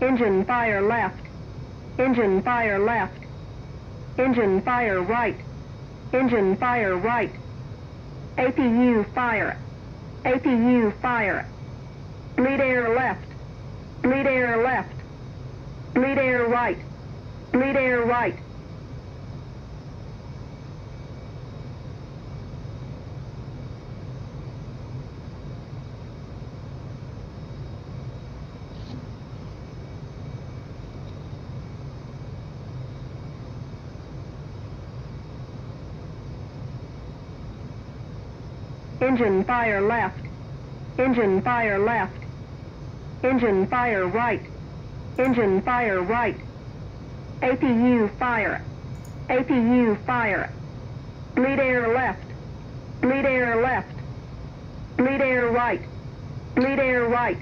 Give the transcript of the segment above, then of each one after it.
Engine fire left. Engine fire left. Engine fire right. Engine fire right. APU fire. APU fire. Bleed air left. Bleed air left. Bleed air right. Bleed air right. Engine fire left. Engine fire left. Engine fire right. Engine fire right. APU fire. APU fire. Bleed air left. Bleed air left. Bleed air right. Bleed air right.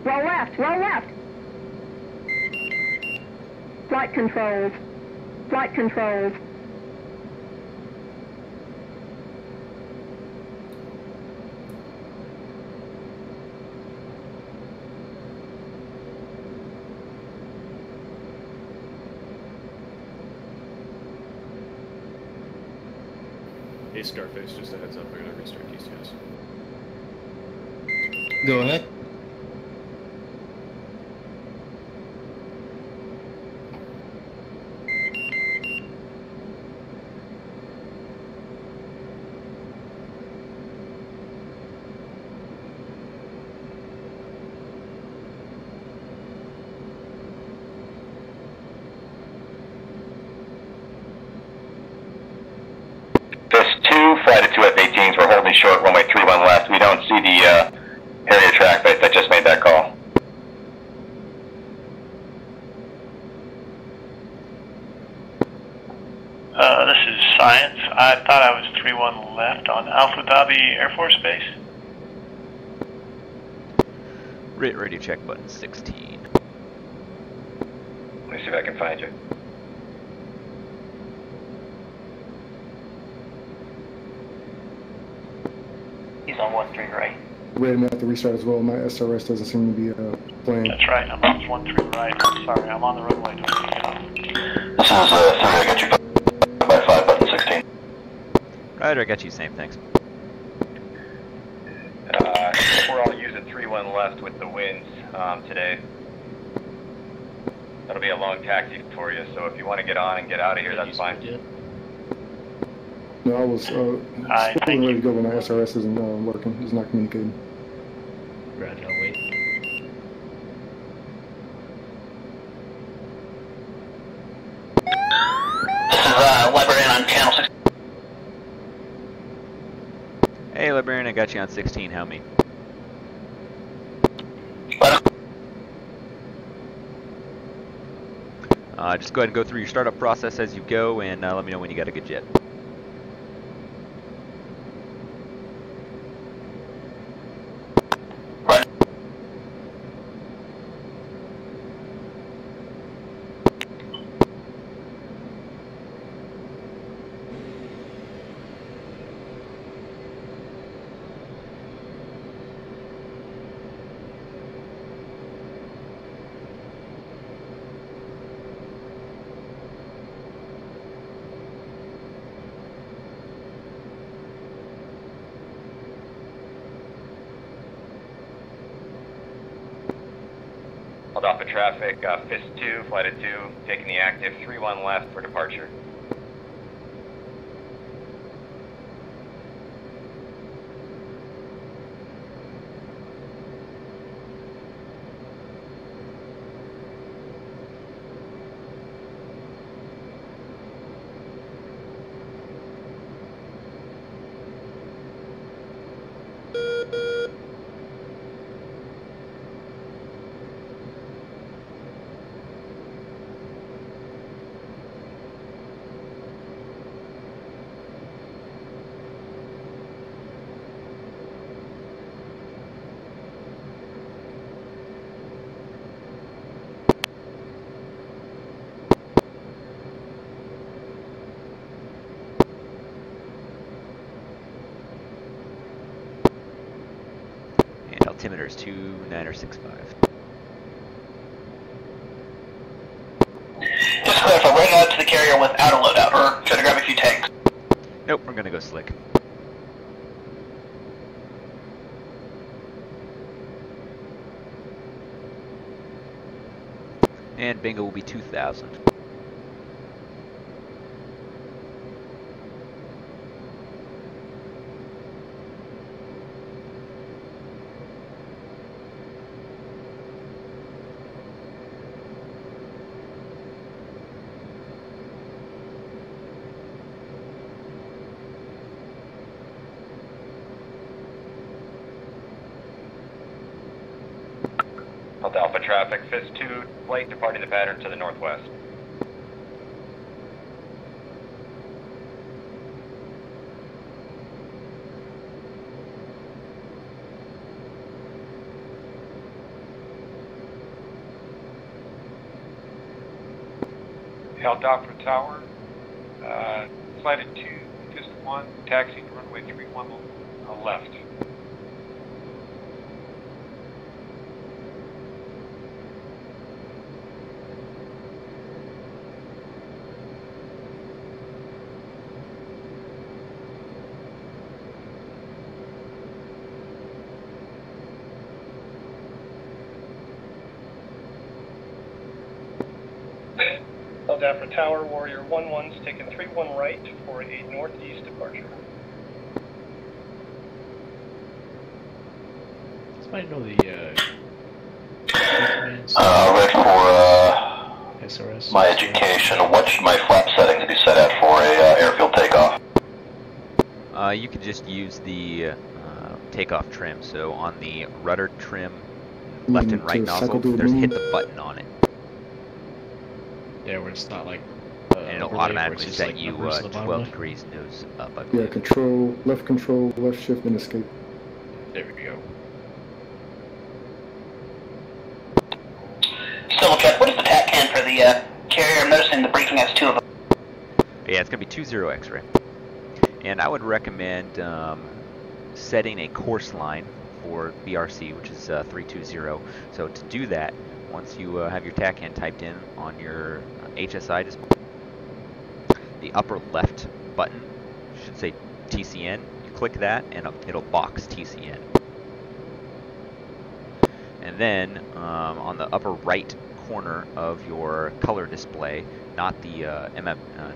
Roll left, roll left. Flight controls. Flight controls. Hey Scarface, just a heads up, we're gonna restart DCS. Go ahead. Flight of 2 F-18s, we're holding short, runway 31 left. We don't see the Harrier track, but I just made that call. This is Science. I thought I was 3-1 left on Alpha Dhabi Air Force Base. Radio check button 16. Let me see if I can find you. He's on 1-3 right. Wait a minute, I have to restart as well. My SRS doesn't seem to be playing. That's right, I'm on 1-3 right. Sorry, I'm on the runway 20 off. This is, sorry, I got you by 5, button 16. Right, I got you, same, thanks. We're all using 3-1 left with the winds today. That'll be a long taxi for you, so if you want to get on and get out of here, that's fine. No, I was ready to go, but my SRS isn't working. It's not communicating. Roger, I'll wait. This is Librarian on channel 6. Hey, Librarian, I got you on 16. How me? Just go ahead and go through your startup process as you go, and let me know when you got a good jet. Hold off of traffic, FIS 2, flight of 2, taking the active 3-1 left for departure. Altimeter is 2965. Just clarify, we're going out to the carrier without a loadout, or trying to grab a few tanks? Nope, we're gonna go slick. And bingo will be 2000. Delta Alpha traffic, FIS 2, flight departing the pattern to the northwest. Delta Alpha Tower, flight of 2, FIS 1, taxi to runway 31 left. Delta Tower, Warrior 1-1's taken 3-1 right for a northeast departure. Somebody know the Red for SRS. my education, what should my flap settings be set at for a airfield takeoff? You can just use the takeoff trim. So on the rudder trim, left and right nozzle, there's hit the button on it. Yeah, where it's not like. And it'll automatically set like you 12 degrees nose up. Yeah, control, left shift, and escape. There we go. Civil check, what is the TAC can for the carrier? I'm noticing the briefing has 2 of them. Yeah, it's going to be 20 X-ray. And I would recommend setting a course line for BRC, which is 320. So to do that, once you have your TACAN typed in on your HSI display, the upper left button should say TCN. You click that and it'll box TCN. And then on the upper right corner of your color display, not the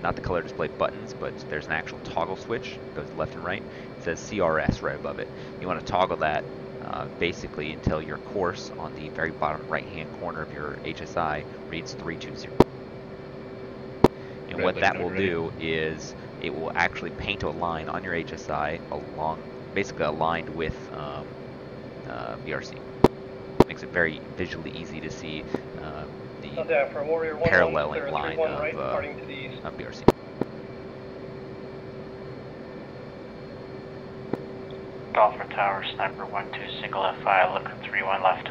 not the color display buttons, but there's an actual toggle switch, goes left and right. It says CRS right above it. You want to toggle that basically until your course on the very bottom right-hand corner of your HSI reads 320. And what that will do is it will actually paint a line on your HSI along, basically aligned with BRC. Makes it very visually easy to see the paralleling line of BRC. Alpha Tower, Sniper 1-2, single F5, looking 3-1 left.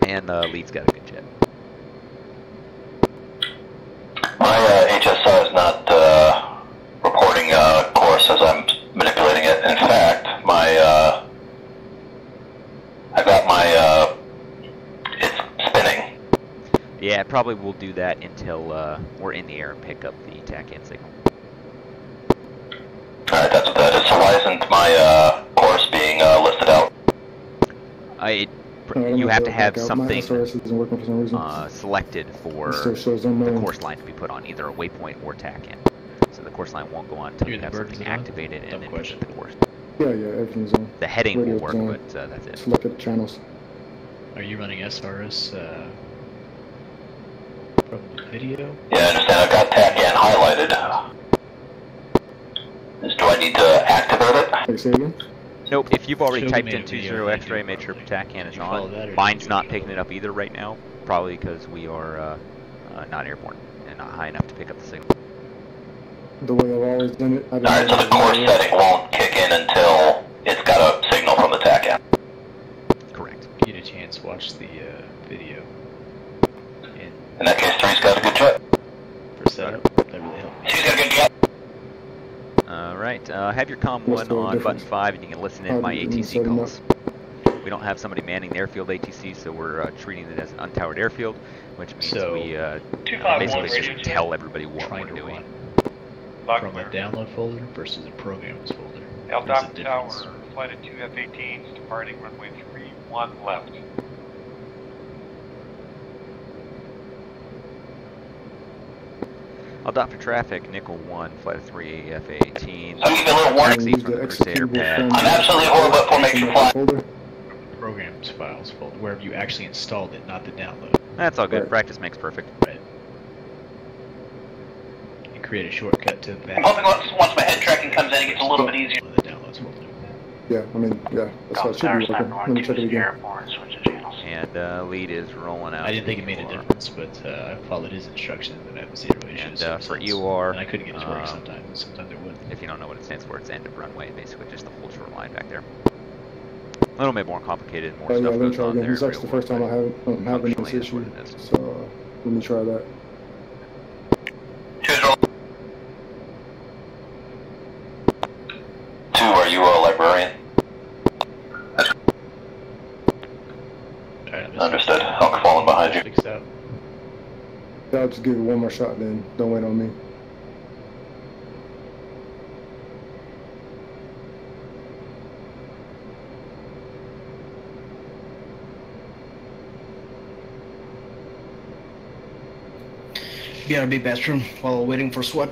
And lead's got a good jet. My HSI is not reporting course as I'm manipulating it. In fact, I got my, it's spinning. Yeah, it probably will do that until we're in the air and pick up the TACAN signal. Alright, that's what that is. So why isn't my course being listed out? You have to have My something SRS isn't working for some reason. selected for It still shows the unknown. course line to be put on, either a waypoint or TACAN. So the course line won't go on until you have something activated and then put the course. Yeah, everything's on. The heading will Radio's work, on. but that's it. Selected channels. Are you running SRS from the video? Yeah, I understand. I've got TACAN highlighted. Do I need to activate it? Wait, say again? Nope, if you've already Show typed me in a 20 video X-ray, you make sure follow TACAN is you follow on. that, or Mine's do not you- picking it up either right now, probably because we are not airborne and not high enough to pick up the signal. The way I've always done it. Alright, so the course setting won't kick in until it's got a signal from the TACAN. Correct. If you get a chance, watch the video. And In that case, 3's got a good jet. for setup, that really helped. 2's got a good jet. Alright, have your COM What's 1 the on button difference? 5 and you can listen in How my do you ATC set 'em up? calls. We don't have somebody manning the airfield ATC, so we're treating it as an untowered airfield, which means So, we 251 basically radio just check. tell everybody what Trying we're to doing. run Lock from a clear. download folder versus a programs folder. There's a Alpha Tower, difference. flight of 2 F-18s, departing runway 31 left. I'll dot for traffic, Nickel 1, flight of 3 F-18. I'll give you a little warning. Taxi from the Crusader pad. I'm absolutely horrible at formation flying. Folder. Programs files folder, wherever you actually installed it, not the download. That's all good, Right. practice makes perfect. Right. And create a shortcut to that. I'm hoping once my head tracking comes in, it gets a little bit easier. The downloads folder. Yeah, I mean, yeah, that's how it should be working. Let me check it again. And lead is rolling out. I didn't think it made a difference, but I followed his instructions and I have zero issues. And for since. EOR, and I couldn't get it to work sometimes, and sometimes it wouldn't. if you don't know what it stands for, it's end of runway, basically just the whole short line back there. A little bit more complicated, more Oh yeah, stuff let me goes try on again. there. This is actually the first time I'm having this Functionally is issue. what it is. So let me try that. 2's roll. 2, are you a librarian? Alright, Understood. Hawk falling behind you. Fixed out. Yeah, I'll just give it one more shot then. Don't wait on me. BRB bathroom while waiting for SWAT.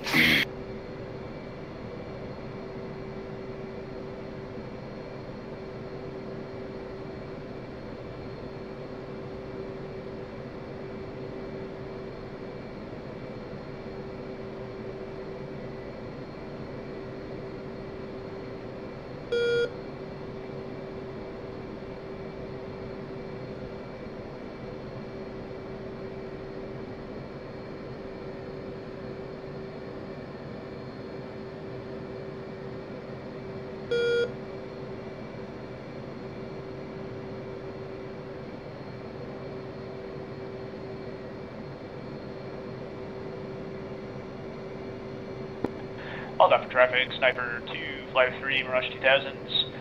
Hold up for traffic, Sniper to Flight 3, Mirage 2000s.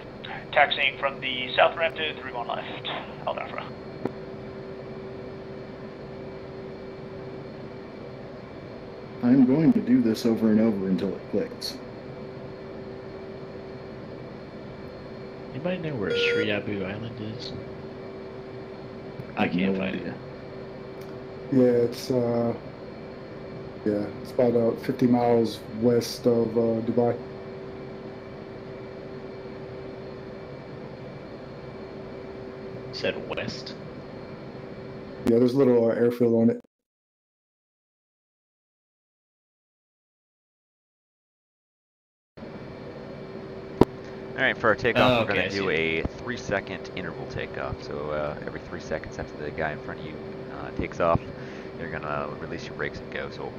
Taxiing from the south ramp to 31 left. Hold up for. I'm going to do this over and over until it clicks. Anybody know where Sri Abu Island is? I can't find it. Yeah, it's about 50 miles west of Dubai. Said west. Yeah, there's a little airfield on it. Alright, for our takeoff, we're okay, going to do a 3-second interval takeoff. So every 3 seconds after the guy in front of you takes off, you're going to release your brakes and go. So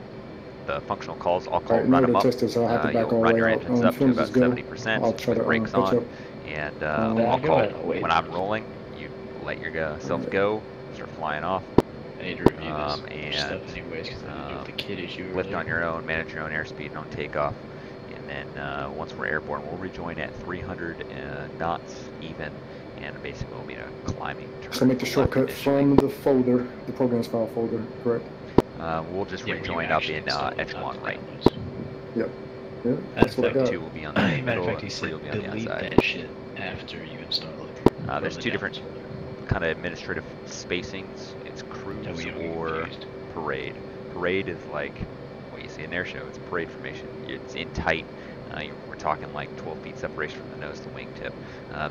the functional calls, I'll call Alright, run in them order up. to test this, I'll have to back You'll all run the your way out. engines up to Films about is good. 70% I'll try with to brakes catch on. up. And I'll I'll go call, ahead, I'll wait. when I'm rolling, you let yourself go, start flying off. I need to review this And stuff anyways, because I didn't do the kid issue. lift earlier. on your own, manage your own airspeed and on takeoff. And then once we're airborne, we'll rejoin at 300 knots even, and basically we'll be in a climbing turn. So make the shortcut from the folder, the programs file folder, correct? We'll just Yeah, where you rejoin up actually in install it, not echelon the right. downloads. Yep. Yeah, that's what I got. 2 will be on the main Matter middle, of fact, he and 3 said will be on the delete outside. that shit after you install it. There's 2 different kind of administrative spacings. It's cruise or parade. Parade is like what you see in air show. It's parade formation. It's in tight. We're talking like 12 feet separation from the nose to wingtip.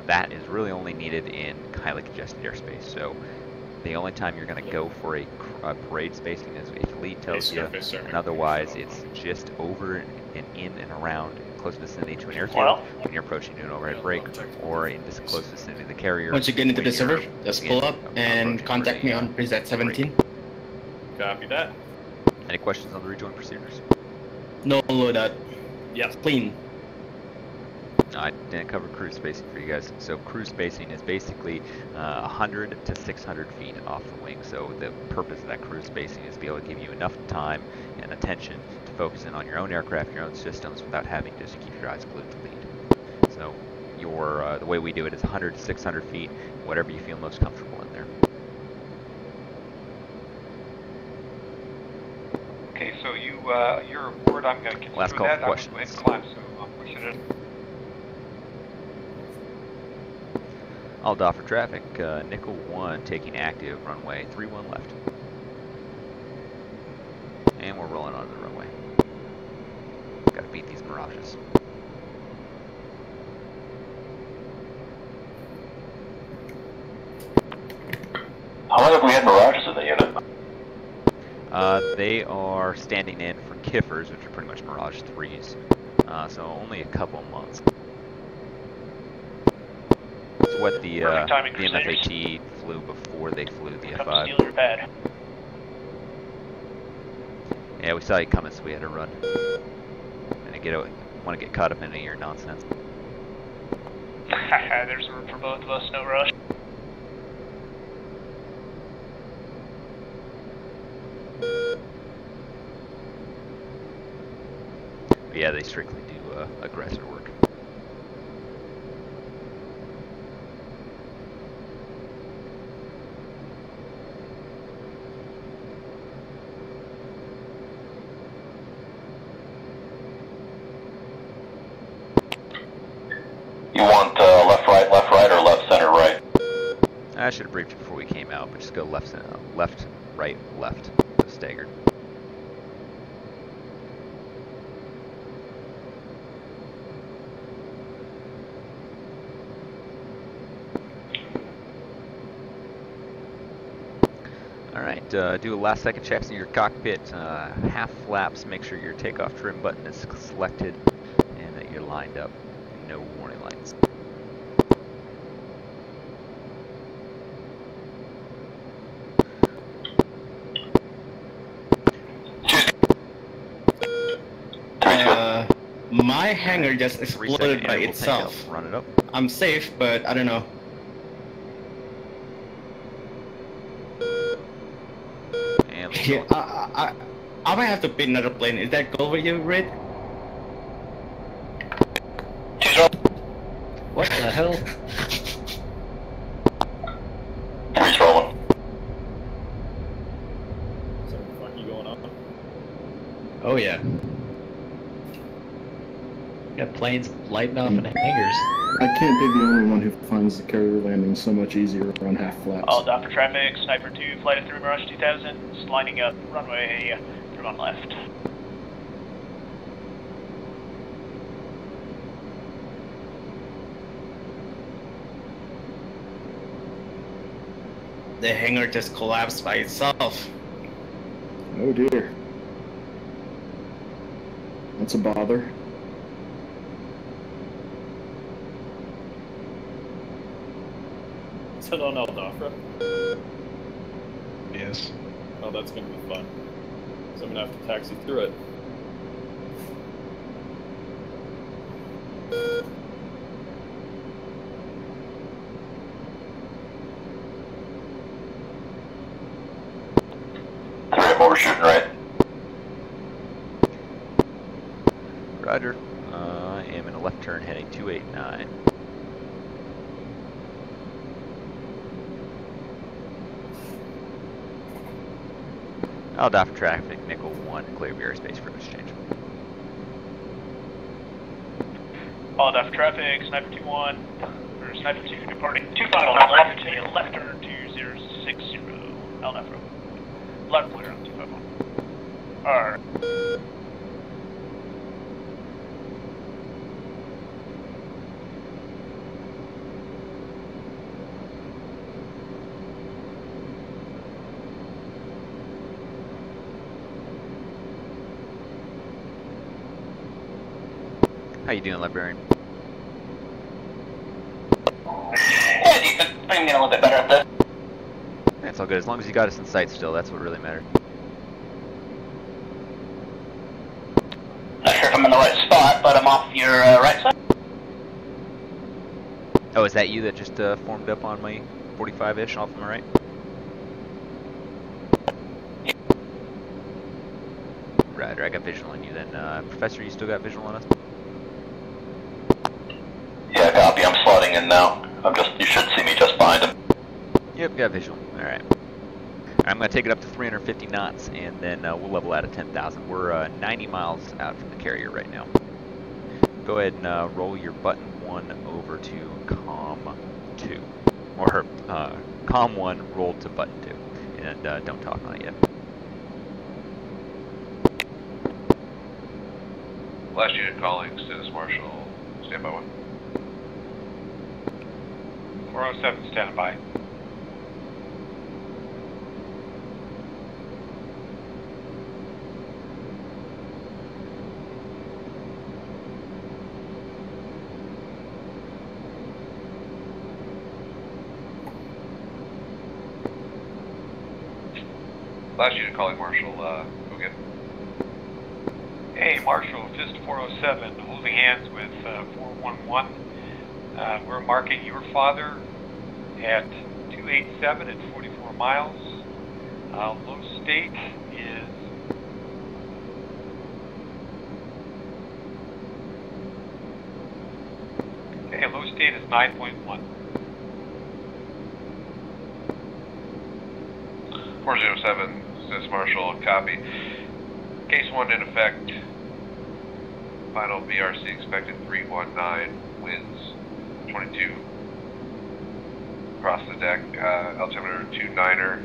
That is really only needed in highly congested airspace. So the only time you're going to go for a parade spacing is if the lead tells you, and otherwise it's just over and in and around close vicinity to an airfield when you're approaching to an overhead brake, or in this close vicinity of the carrier. Once you get into the server, just pull up and contact me on preset 17. Copy that. Any questions on the rejoin procedures? No loadout. Yes. Clean. I didn't cover cruise spacing for you guys. So cruise spacing is basically 100 to 600 feet off the wing. So the purpose of that cruise spacing is to be able to give you enough time and attention to focus in on your own aircraft, your own systems, without having to just keep your eyes glued to lead. So the way we do it is 100 to 600 feet, whatever you feel most comfortable in there. Okay, so you're aboard. I'm going to consider Last call that. for questions. I'm going to climb, so I'm pushing it. All DOT for traffic, Nickel 1 taking active, runway 31 left. And we're rolling onto the runway. Gotta beat these mirages. How long have we had mirages in the unit? They are standing in for Kiffers, which are pretty much Mirage 3s. So only a couple months. It's what the MFAT flew before they flew the F5. Steal your pad. Yeah, we saw you coming, so we had to run. And want to get caught up in any of your nonsense. There's room for both of us, no rush. But yeah, they strictly do aggressor work. You want left, right, or left, center, right? I should have briefed you before we came out, but just go left, right, left, so staggered. Alright, do a last second checks in your cockpit, half flaps, make sure your takeoff trim button is selected and that you're lined up. No warning lights. My hangar just exploded by itself. Run it up. I'm safe, but I don't know. And Yeah, I might have to pin another plane. Is that go with you, Red? What the hell? Three's rolling. Is there funky going on? Oh yeah. Got planes lighting off in hangars. I can't be the only one who finds the carrier landing so much easier on half flaps. All DOT for traffic, Sniper 2, flight of 3 Mirage 2000, lining up, runway 31 left. The hangar just collapsed by itself. Oh dear. That's a bother. Is it on El Dafra? Yes. Oh, that's gonna be fun. So I'm gonna have to taxi through it. Overshooting right. Roger. I am in a left turn heading 289. I'll DOT for traffic, Nickel 1, clear of airspace for exchange. All DEF traffic, Sniper 2-1, or Sniper 2 departing 2 final left to a left turn 2060, LNF road. Left clear on 251. Alright. How you doing, Librarian? Yeah, decent. I'm getting a little bit better at this. That's all good. As long as you got us in sight still, that's what really matters. Not sure if I'm in the right spot, but I'm off your right side. Oh, is that you that just formed up on my 45-ish off my right? Right, I got visual on you then. Professor, you still got visual on us? Yeah, copy. I'm slotting in now. You should see me just behind him. Yep, got visual. Alright. I'm going to take it up to 350 knots, and then we'll level out at 10,000. We're 90 miles out from the carrier right now. Go ahead and roll your button 1 over to COM 2. Or COM 1 roll to button 2. And don't talk on it yet. Last unit calling, Status Marshal, stand by 1. 407 standing by. Last unit calling, Marshal, go get. Hey, Marshal, Fist 407, holding hands with 411. We're marking your father at 287 at 44 miles. Low state is low state is 9.1. 407, Status Marshal, copy. Case 1 in effect. Final BRC expected 319, winds 22. Across the deck, altimeter 29er,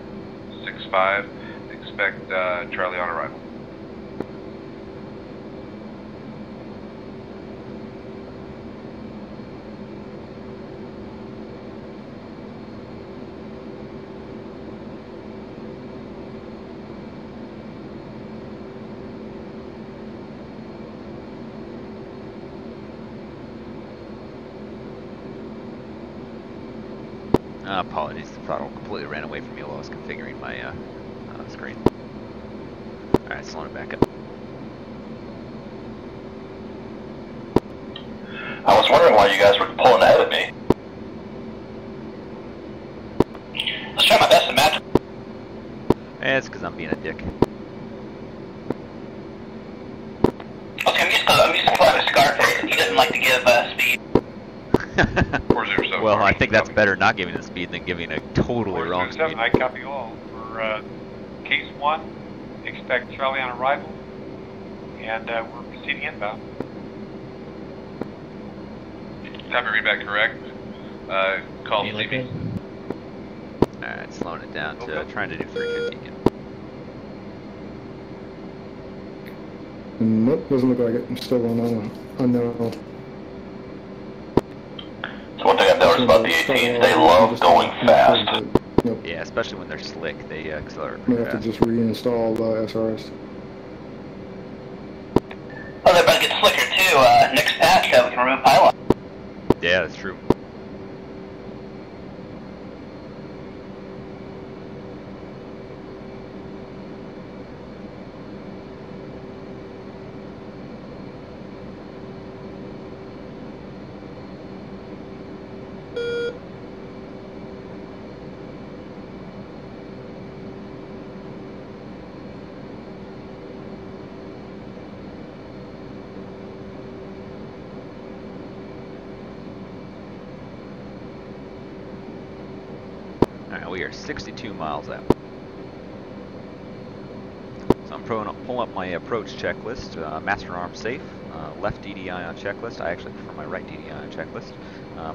65. Expect Charlie on arrival. Apologies, the throttle completely ran away from me while I was configuring my screen. Alright, slowing it back up. I was wondering why you guys were pulling ahead of me. Let's try my best to match. It's because I'm being a dick. Okay, I'm used to flying a Scarface. He doesn't like to give speed. Well, I think that's better not giving the speed than giving a totally wrong speed. I copy all. For case 1, expect Charlie on arrival, and we're proceeding inbound. Copy, read back correct. Call CB. Alright, slowing it down to trying to do 350 again. Nope, doesn't look like it. I'm still on unknown. One thing I've noticed about the 18s, they love going fast. Yep. Yeah, especially when they're slick, they accelerate May pretty have to fast. just reinstall SRS. Oh, they're about to get slicker too. Next patch, we can remove pylon. Yeah, that's true. Alright, we are 62 miles out. So I'm pulling up my approach checklist. Master arm safe, left DDI on checklist. I actually prefer my right DDI on checklist.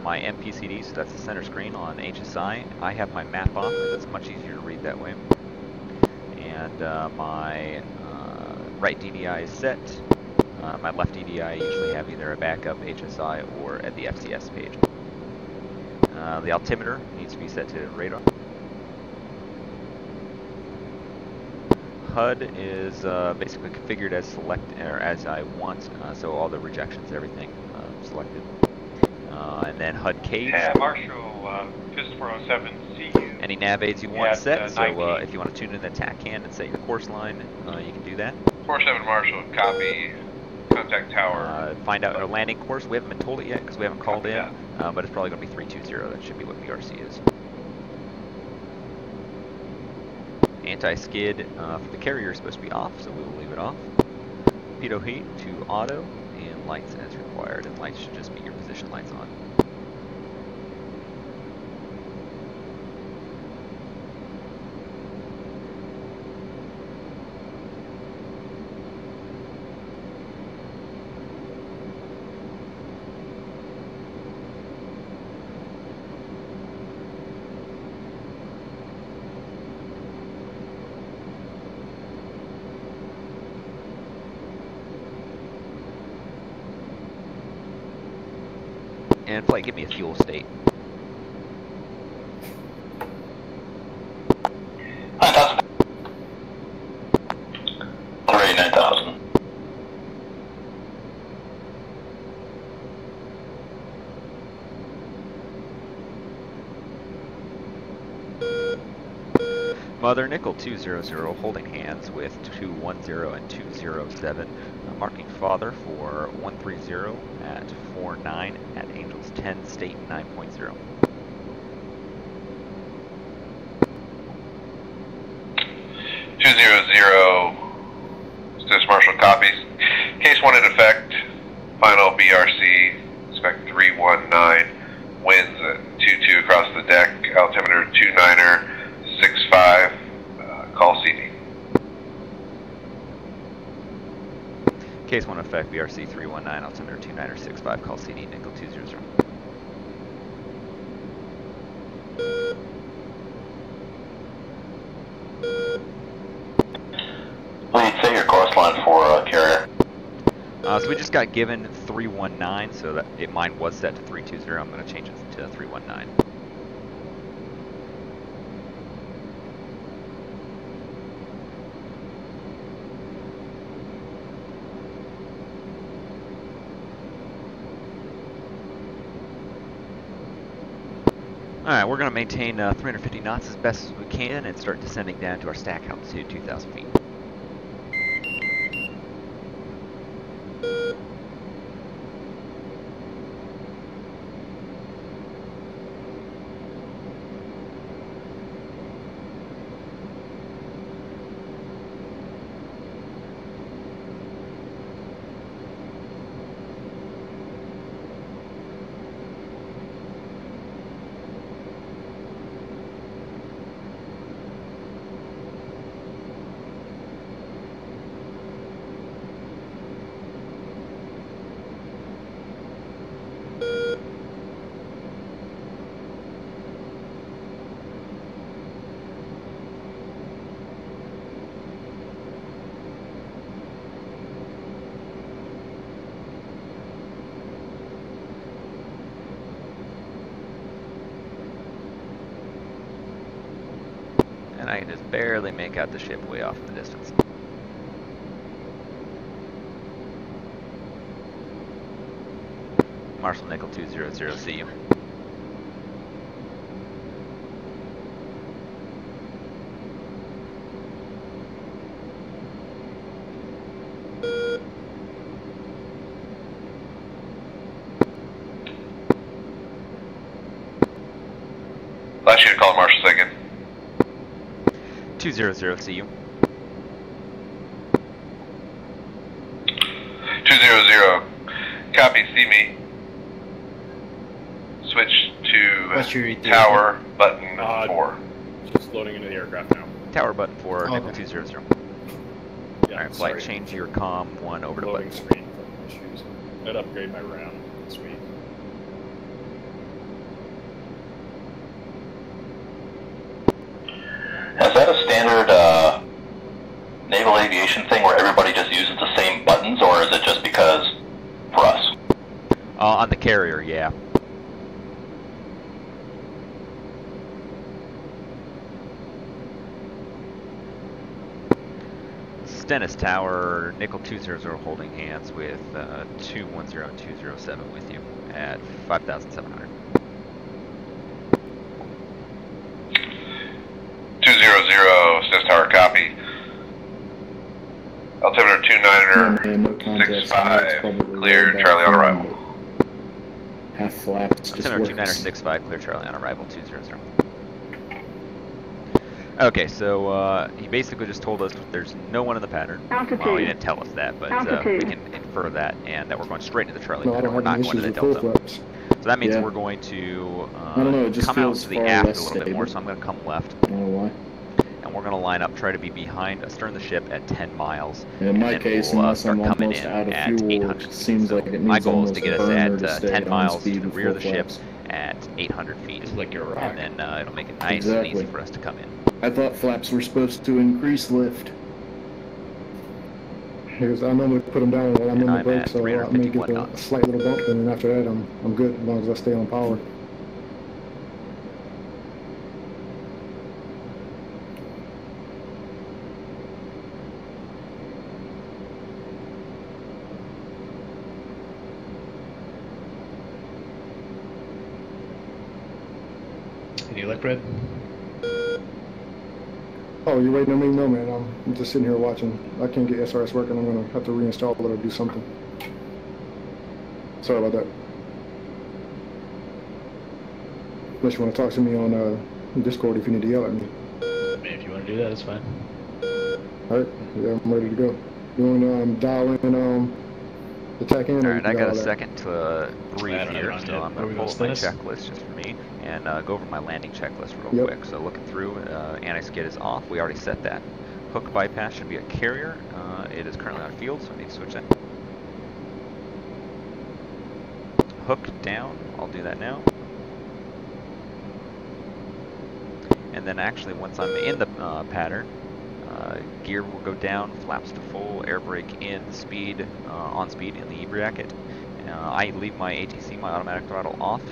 My MPCD, so that's the center screen on HSI. I have my map off, because it's much easier to read that way. And my right DDI is set. My left DDI I usually have either a backup HSI or at the FCS page. The altimeter needs to be set to radar. HUD is basically configured as as I want, so all the rejections, everything selected. And then HUD cage. Yeah, Marshall, Fist 407, see you. Any nav aids you want set, so 19. if you want to tune in the TAC can and set your course line, you can do that. 47 Marshall, copy, contact tower. Find out our landing course. We haven't been told it yet because we haven't called in, but it's probably going to be 320. That should be what BRC is. Anti-skid for the carrier is supposed to be off, so we will leave it off. Pitot heat to auto, and lights as required, and lights should just be your position lights on. And flight, give me a fuel state. 9,000. 39,000. Mother Nickel 200, holding hands with 210 and 207, marking father for 130 at 49 at Angels 10, state 9.0. Status Marshal copies. Case 1 in effect. Final BRC. Spec 319. Winds at 22 across the deck. Altimeter 29er 65. Call CD. Case 1 effect, BRC 319, altimeter 29er 65, call CD, Nickel 200. Lead, say your course line for carrier. So we just got given 319, so that mine was set to 320. I'm going to change it to 319. Alright, we're going to maintain 350 knots as best as we can and start descending down to our stack altitude, 2,000 feet. And I can just barely make out the ship way off in the distance. Marshall Nickel 200, see you. Last you to call Marshall second. 200, see you. 200, copy, see me. Switch to tower button 4. Just loading into the aircraft now. Tower button 4, okay. Nickel 200. Yeah, Alright, flight, change your comm 1 over to button. Screen issues. I'd upgrade my RAM this week. Is that a standard naval aviation thing where everybody just uses the same buttons, or is it just because for us? On the carrier, yeah. Stennis Tower, Nickel 200 holding hands with 210 and 207 with you at 5,700. 200, Stennis Tower, copy. Altimeter 29065, clear, Charlie on arrival. Half flaps, just Altimeter works. 29065, clear, Charlie on arrival, 200. Okay, so he basically just told us there's no one in the pattern. Altitude. Well, he didn't tell us that, but we Altitude. can infer that, and that we're going straight into the Charlie. No, I don't we're have not any going to issues the with full Delta. flaps. So that means Yeah. we're going to I don't know, it just come out feels to the far aft a less little bit more, stable. so I'm going to come left. I don't know why. And we're going to line up, try to be behind astern the ship at 10 miles. In my and then case, we'll unless start I'm coming almost in out of at fuel, 800 it feet. seems So like it my needs goal is almost to get us burner to at stay 10 on miles to speed the with rear of full the ship flaps. at 800 feet. It's like you're a rock. And then it'll make it nice and Exactly. easy for us to come in. I thought flaps were supposed to increase lift. Because I normally put them down while I'm in And the I'm brake, at so I may get 351 a knots. slight little bump, and then after that, I'm good as long as I stay on power. Any luck, Brad? Oh, you're waiting on me? No, man. I'm just sitting here watching. I can't get SRS working. I'm gonna have to reinstall it or do something. Sorry about that. Unless you want to talk to me on Discord if you need to yell at me. I mean, if you want to do that, that's fine. All right. Yeah, I'm ready to go. You want to dial in attack in? Alright, I got a second to breathe I don't have here, it on so yet. I'm Are going we to gonna pull up my spin checklist just for me and go over my landing checklist real Yep. quick. So looking through, anti-skid is off. We already set that. Hook bypass should be a carrier. It is currently on field, so I need to switch that. Hook down. I'll do that now. And then actually, once I'm in the pattern, gear will go down, flaps to full, air brake in, speed, on speed in the e-bracket. I leave my ATC, my automatic throttle off,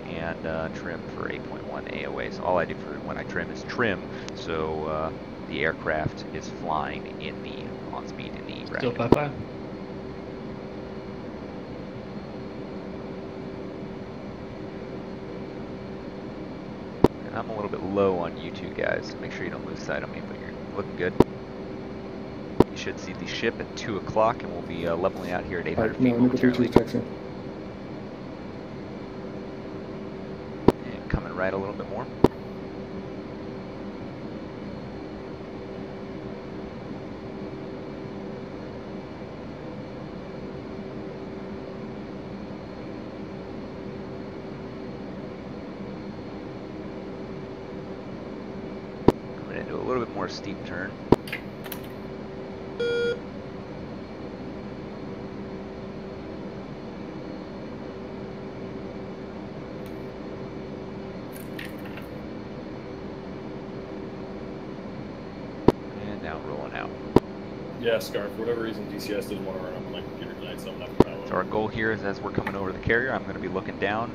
and trim for 8.1 AOA. So all I do for when I trim is trim, so the aircraft is flying in the on speed in the e-bracket. Still 5-5? And I'm a little bit low on you two guys. Make sure you don't lose sight of me, but you're looking good. You should see the ship at 2 o'clock, and we'll be leveling out here at 800 feet No, Nickel 32 momentarily. is texting. And coming right a little bit more. Coming into a little bit more steep turn. And now rolling out. Yeah, Scarf, for whatever reason, DCS doesn't want to run on my computer tonight, so I'm not going to. So our goal here is as we're coming over the carrier, I'm going to be looking down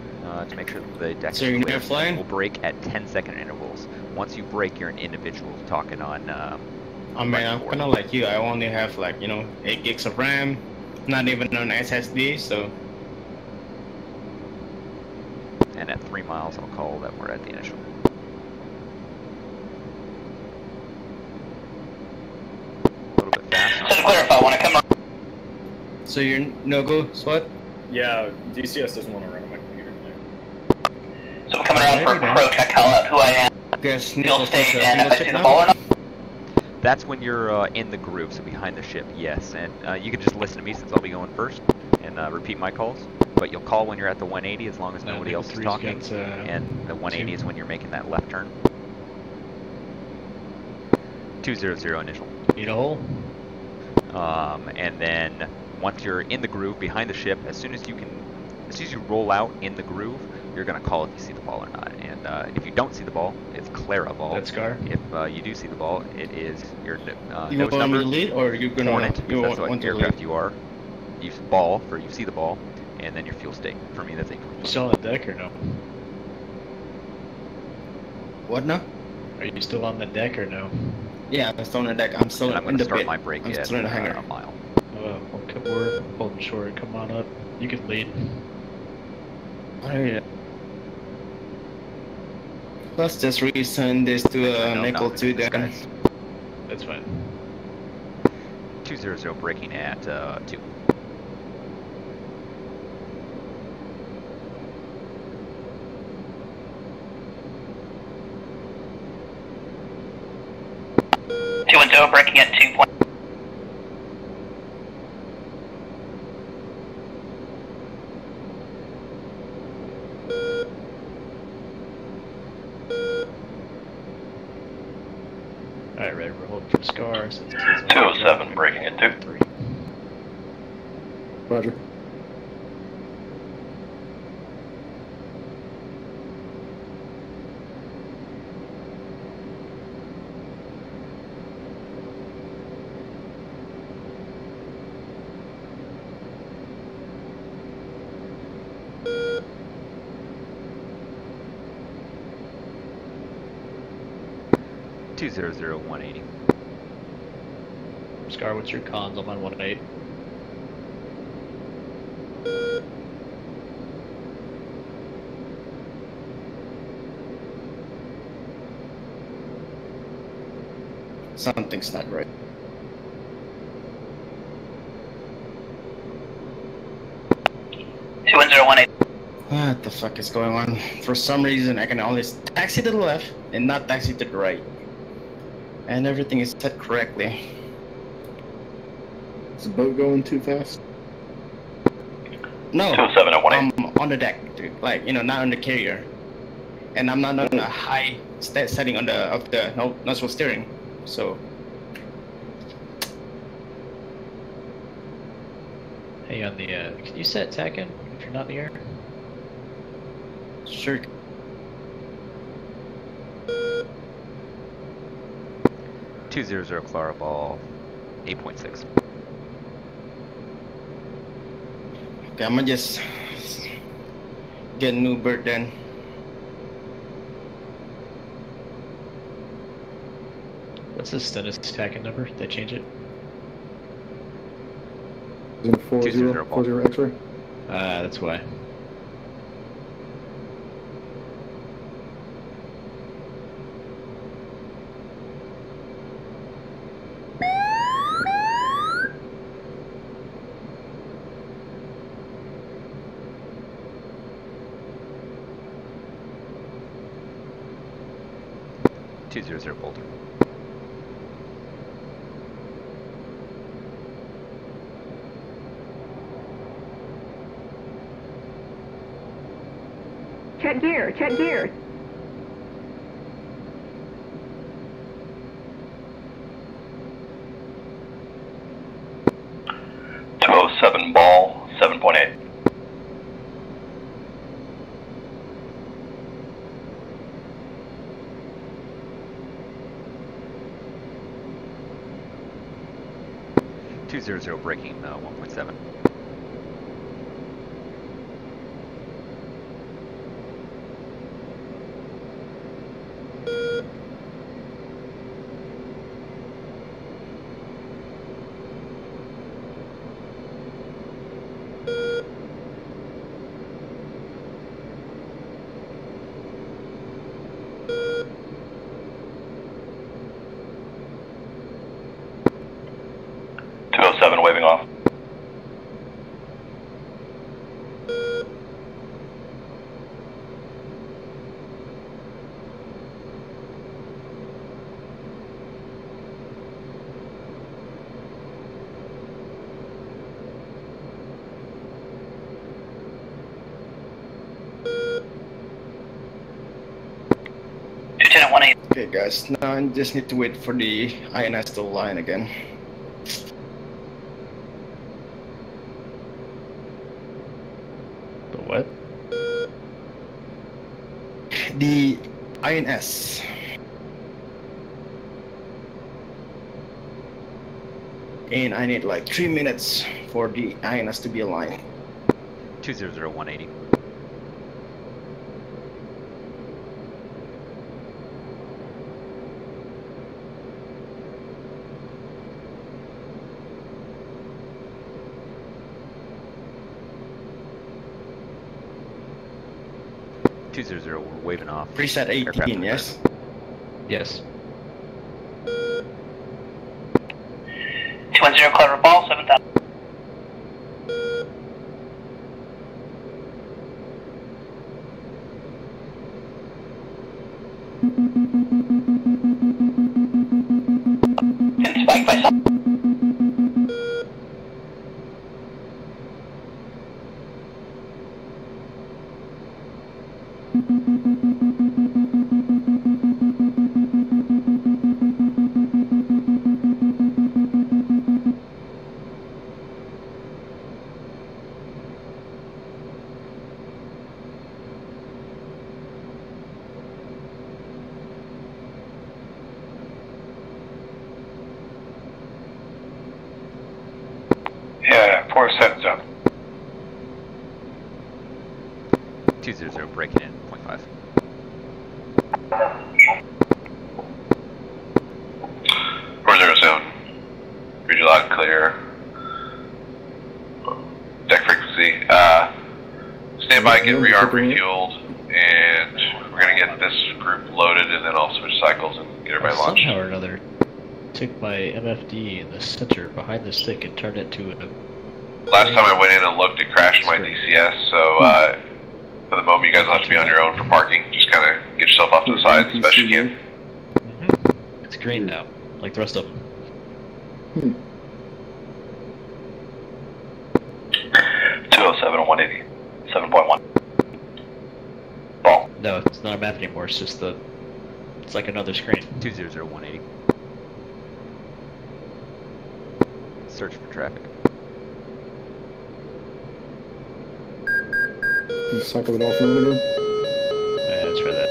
to make sure that the deck So you're clear. not flying? We'll brake at 10-second intervals. Once you brake, you're an individual talking on. I mean, I'm kind of like you. I only have like, 8 gigs of RAM, not even on SSD, so. And at 3 miles, I'll call that we're at the initial. A little bit fast. So to clarify, when I come So you're no-go, Swat? Yeah, DCS doesn't want to run on my computer tonight. So I'm coming around for approach, I call out who I am, Guess field Nickel state, takes and a if I single see chip the now? ball or not. That's when you're in the groove, so behind the ship, yes. And you can just listen to me since I'll be going first and repeat my calls. But you'll call when you're at the 180 as long as nobody else is talking. And the 180 is when you're making that left turn. 200 initial. Need a hole? And then once you're in the groove behind the ship, as soon as you roll out in the groove, you're going to call if you see the ball or not. And if you don't see the ball, it's Clara ball. That's Scar. If you do see the ball, it is your You nose want number. me to lead, or you're gonna Hornet, you that's what want to aircraft lead? you are. You ball for you see the ball, and then your fuel state. For me, that's 8.4. Still on the deck or no? What now? Are you still on the deck or no? Yeah, I'm still on the deck. I'm still And I'm in going to the start pit. my break I'm at still in the hangar. a mile. We're holding short. Come on up. You can lead. Alright. Let's just resend this to No, Nickel not 2 this, then. guys. That's fine. 200 breaking at 2. Breaking at 2. Alright, Red, we're holding for Scar. So 207 breaking at 2. 3. Roger. Two 180. Scar, what's your cons? I'm on 1.8. Something's not right. What the fuck is going on? For some reason, I can only taxi to the left and not taxi to the right. And everything is set correctly. Is the boat going too fast? No, 207 at 18. I'm on the deck, dude. Like, you know, not on the carrier. And I'm not on a high setting on the nozzle steering. So, Hey, on the, can you set TACAN if you're not in the air? sure. 200 Clara ball, 8.6. Okay, I'm gonna just get a new bird then. What's the Stennis TACAN number? Did they change it? Is it 40 X-ray? That's why. Boulder. Check gear, check gear. Ball, 7.8. Breaking 1.7. Waving off. Okay, guys, now I just need to wait for the INS to line again. what? The INS. And I need like 3 minutes for the INS to be aligned. 200-180. We're waving off. Preset 18, yes? Yes. 210 clever ball, 7,000. Spike by some. Yeah, 4-7's up. 200 breaking in, 0.5. Or 0 zone. Read you loud and clear. Deck frequency. Stand by, get rearmed, refueled, and we're gonna get this group loaded, and then I'll switch cycles and get everybody launched. Somehow or another, took my MFD in the center behind the stick and turned it to a... Last time I went in and looked, it crashed my DCS, so for the moment you guys will have to be on your own for parking. Just kind of get yourself off to the side as best you can. It's green now, like the rest of them. 207 180. 7.1. Ball. No, it's not a map anymore, it's just the... It's like another screen. 200-180. Search for traffic. You cycle it off and again. Yeah, let's try that.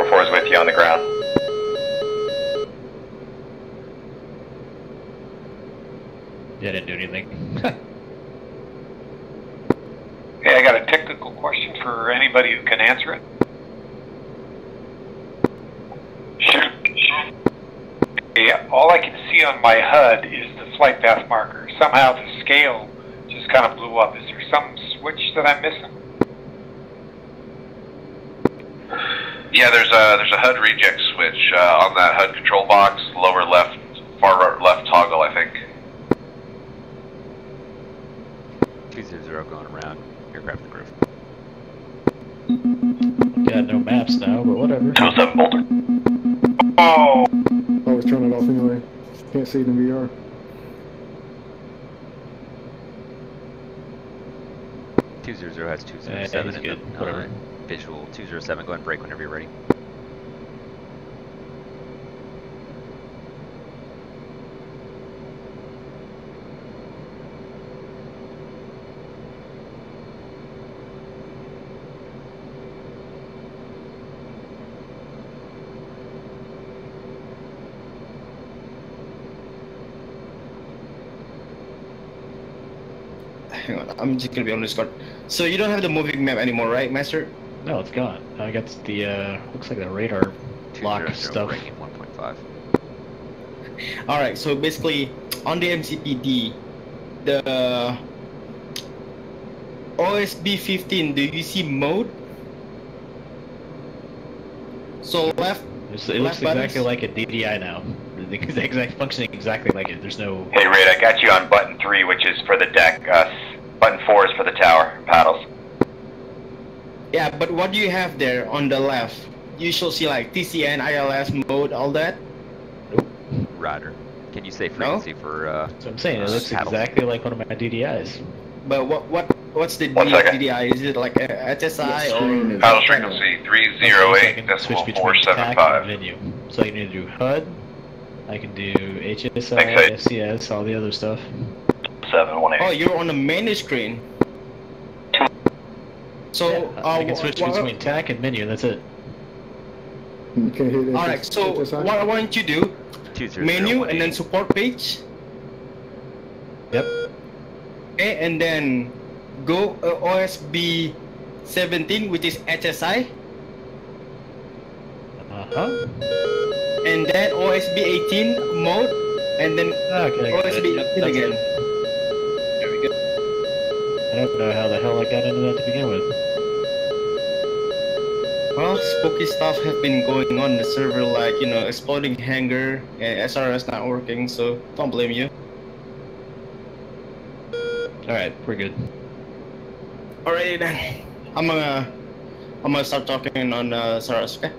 Four is with you on the ground. Yeah, I didn't do anything. Hey, I got a technical question for anybody who can answer it. Yeah, all I can see on my HUD is the flight path marker. Somehow the scale just kind of blew up. Is there some switch that I'm missing? Yeah, there's a HUD reject switch on that HUD control box, lower left, far left toggle, I think. 200 going around. Aircraft and roof. Got no maps now, but whatever. 207 Bolter. Oh! Always turn it off anyway. Can't see it in VR. Has 207 he's good. and Whatever. visual. 207, go ahead and break whenever you're ready. Hang on, I'm just gonna be on Discord. So you don't have the moving map anymore, right, Master? No, it's gone. I got the, looks like the radar lock 200 stuff. breaking 1.5. Alright, so basically, on the MCPD, the OSB 15, do you see mode? So left, It looks exactly like a DDI now. The exact functioning exactly like it. There's no... Hey, Raid, I got you on button 3, which is for the deck. Button 4 is for the tower paddles. yeah, but what do you have there on the left? You should see like TCN, ILS mode, all that? Roger. Can you say frequency for That's what I'm saying. It looks paddle? exactly like one of my DDIs. But what's the 1 second. DDI? Is it like a HSI or Paddle frequency 308.475. Venue. So I can either do HUD, I can do HSI, Thanks, FCS, all the other stuff. 718. Oh, you're on the main screen. So I can switch between TAC and menu, and that's it. You can hit it. Alright, so what why don't you do? Menu and then support page. Yep. Okay, and then go OSB 17, which is HSI. And then OSB 18 mode, and then OSB 18 again. There we go. I don't know how the hell I got into that to begin with. Well, spooky stuff have been going on the server, like, you know, exploding hanger and SRS not working, so don't blame you. Alright, we're good. Alright then. I'm gonna start talking on SRS, okay?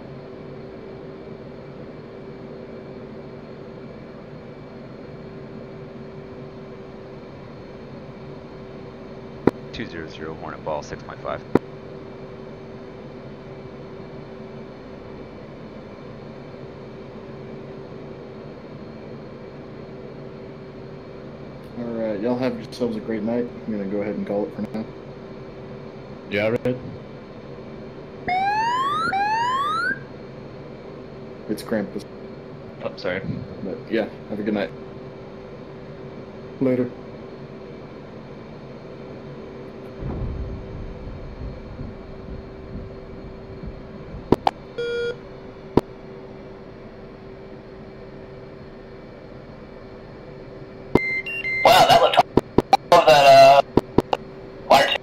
Hornet ball 6.5. Alright, y'all have yourselves a great night. I'm gonna go ahead and call it for now. Yeah, Red? It's Krampus. Oh, sorry. But yeah, have a good night. Later. Wow, that looked of that, wire tape.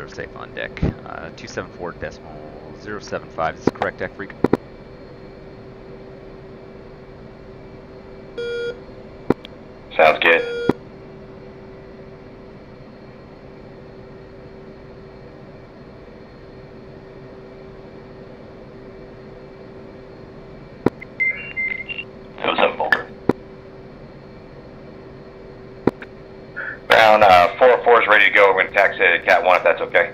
Safe on deck. 274.075 is the correct deck freak. Sounds good. Goes up Boulder. Ground 404 is ready to go. We're going to taxi Cat 1 if that's okay.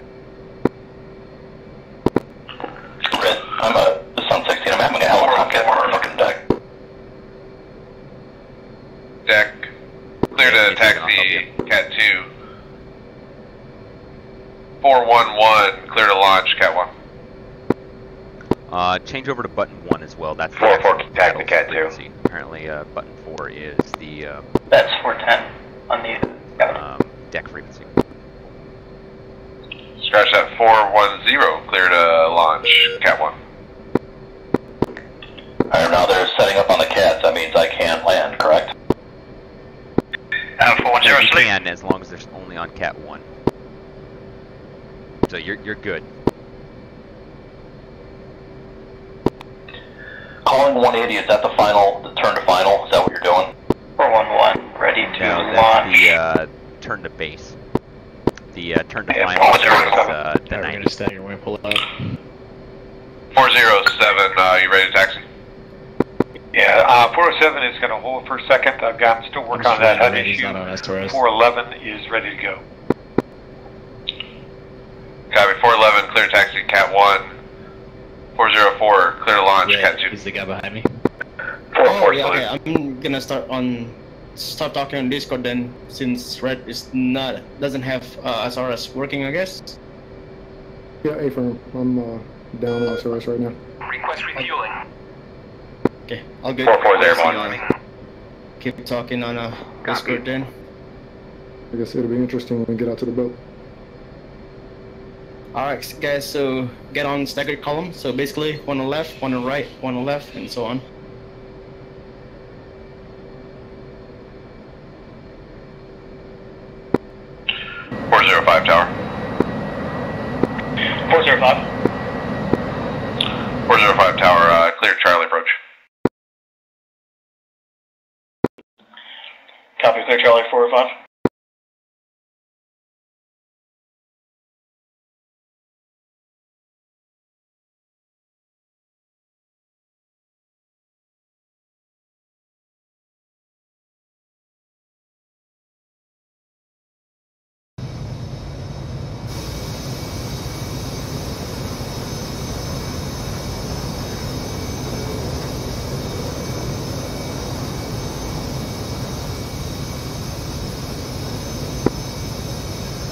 Red, I'm this on 16. I'm having a hell of a rocket on our fucking deck. Deck, clear to taxi Cat 2. 411, clear to launch Cat 1. Change over to button 1 as well. That's 404 taxi Cat 2. Apparently, button 4 is the That's 410 on the deck frequency. Scratch that 410, clear to launch Cat 1. Alright, now they're setting up on the cats. That means I can't land, correct? 410 you can, as long as they're only on Cat 1. So you're good. Calling 180, is that the turn to final? Is that what you're doing? 411, ready to No, launch. that's the turn to base. The turn to final is the 90. We're gonna stagger, we're gonna pull out. 407, you ready to taxi? Yeah, 407 is going to hold for a second. I'm still working on that HUD issue. 411 is ready to go. Copy, 411, clear taxi Cat 1. 404, clear to launch Cat 2. He's the guy behind me. Oh, yeah, okay. I'm gonna start talking on Discord then, since Red doesn't have SRS working, I guess. Yeah, A-firm. I'm down on SRS right now. Request refueling. Okay, I'll get 440, keep talking on Discord then. I guess it'll be interesting when we get out to the boat. Alright, guys, so get on staggered column. So basically, one on the left, one on the right, one on the left, and so on. .405 tower. 405. 405 tower, clear Charlie approach. Copy, clear Charlie 405.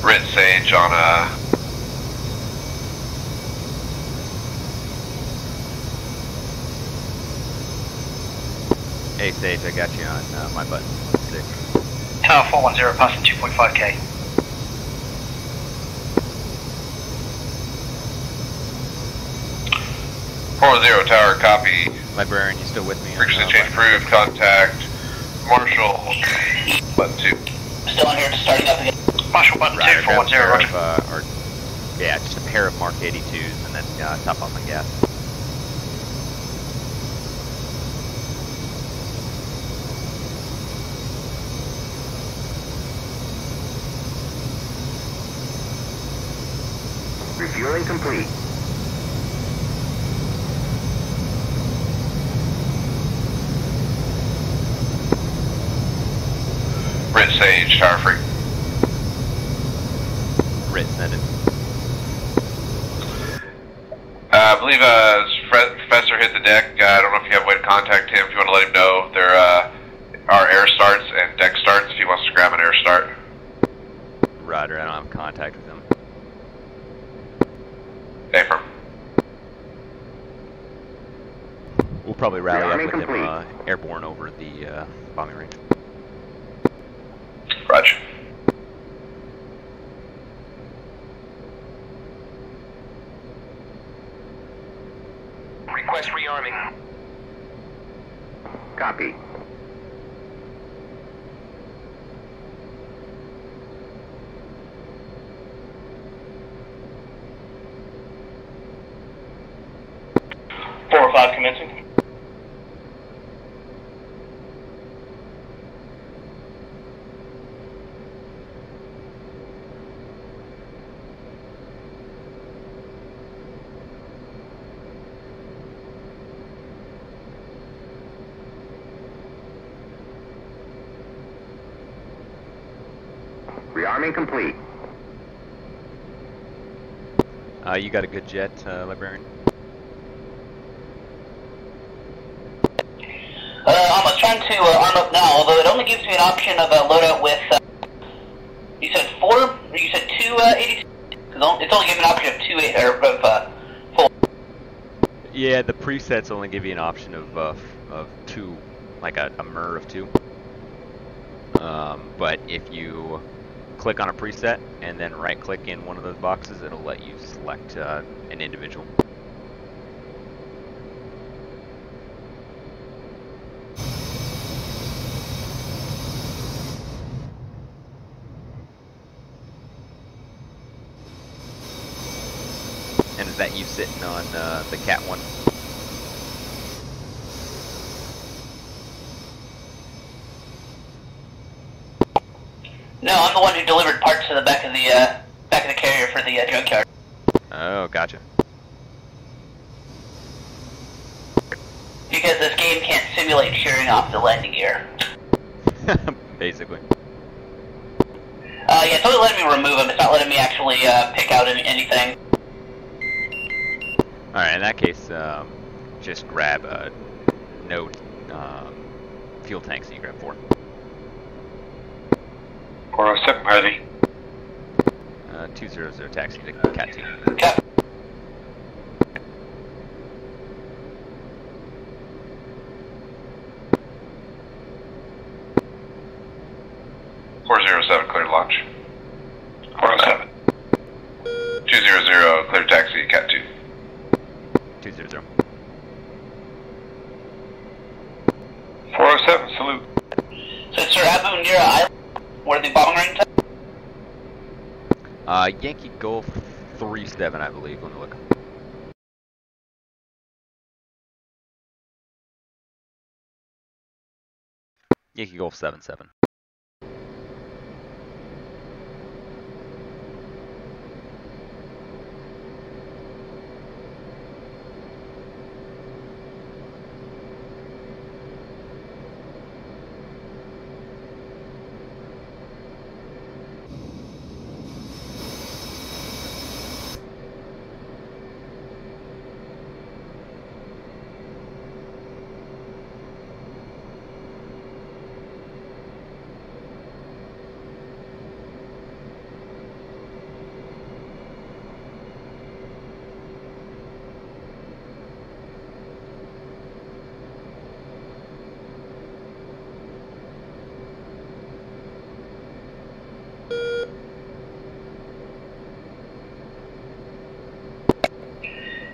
Rit Sage on Hey Sage, I got you on my button. Tower 410, passing 2.5k. .40 tower, copy. Librarian, you still with me? Frequency change approved, contact Marshall, button 2. Still on here, starting up again. Marshall button 2, 410, roger. Or, yeah, just a pair of Mark 82s and then top on the gas. Refueling complete. Rit Sage, tower free. Rit, send it. I believe Professor hit the deck. I don't know if you have a way to contact him. If you want to let him know, there are air starts and deck starts if he wants to grab an air start. Roger, I don't have contact with him. Affirm. We'll probably rally up with him airborne over the bombing range. Roger. Request rearming. Copy. Commencing. Rearming complete. You got a good jet, Librarian? I'm trying to arm up now, although it only gives me an option of a loadout with, you said 4, or you said 2 82? It's only giving me an option of 4. Yeah, the presets only give you an option of 2, like a MER of 2. But if you click on a preset and then right click in one of those boxes, it'll let you select an individual. And is that you sitting on the Cat 1? No, I'm the one who delivered parts to the back of the carrier for the junkyard. Oh, gotcha. Because this game can't simulate shearing off the landing gear. Basically. Yeah, it's only letting me remove them. It's not letting me actually pick out anything. Alright, in that case, just grab no fuel tanks, so you grab 4. 407 ready. 200 taxi to Cat 2. Okay. .407 clear launch. 407. 200 clear taxi, Cat 2. 200. 407, salute. So, Sir Abu, near island, where the bombing range is? Yankee Golf 37, I believe. Let me look. Yankee Golf 77.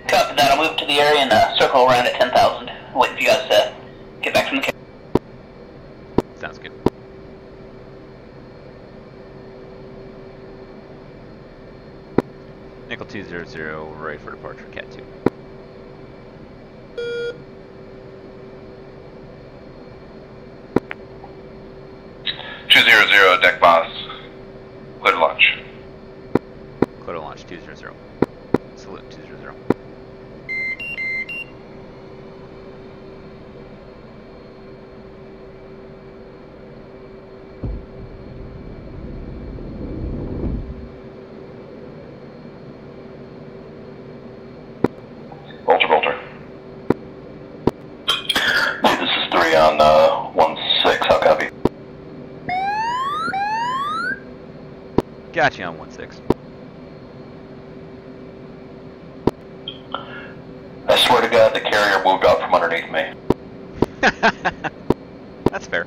Copy that. I'll move to the area and circle around at 10,000. Wait for you guys to get back from the camp. Sounds good. Nickel 200, ready for departure, Cat 2. Deck boss. Clear to launch. Clear to launch, 200. Salute, 200. Bolter. Hey, this is 3 on 16. How copy? Got you on 16. I swear to God, the carrier moved out from underneath me. That's fair.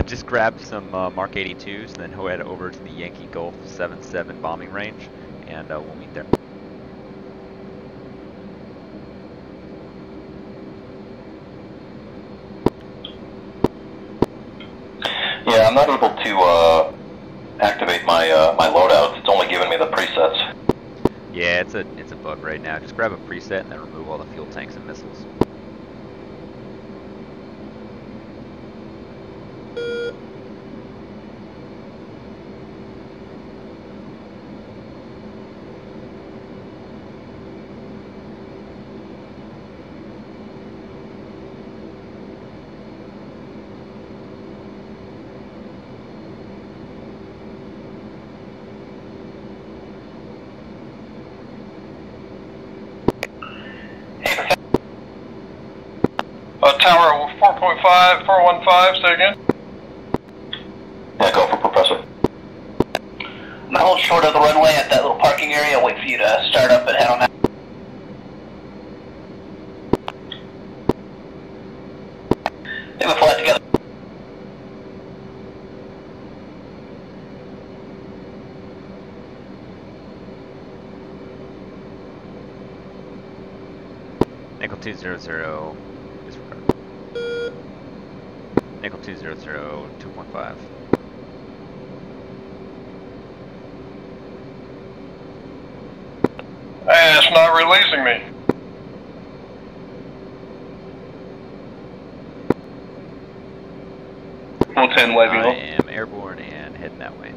Just grab some Mark 82s and then head over to the Yankee Golf 77 bombing range, and we'll meet there. Yeah, I'm not able to activate my my loadouts. It's only giving me the presets. Yeah, it's a bug right now. Just grab a preset and then remove all the fuel tanks and missiles. Tower 4.5, 415, say again? Yeah, go for Professor. I'm gonna hold short of the runway at that little parking area. I'll wait for you to start up and head on out. They will fly together. Nickel 200, disregard. Nickel 200, 2.5. Hey, it's not releasing me. Full 10 waving I off. am airborne and heading that way.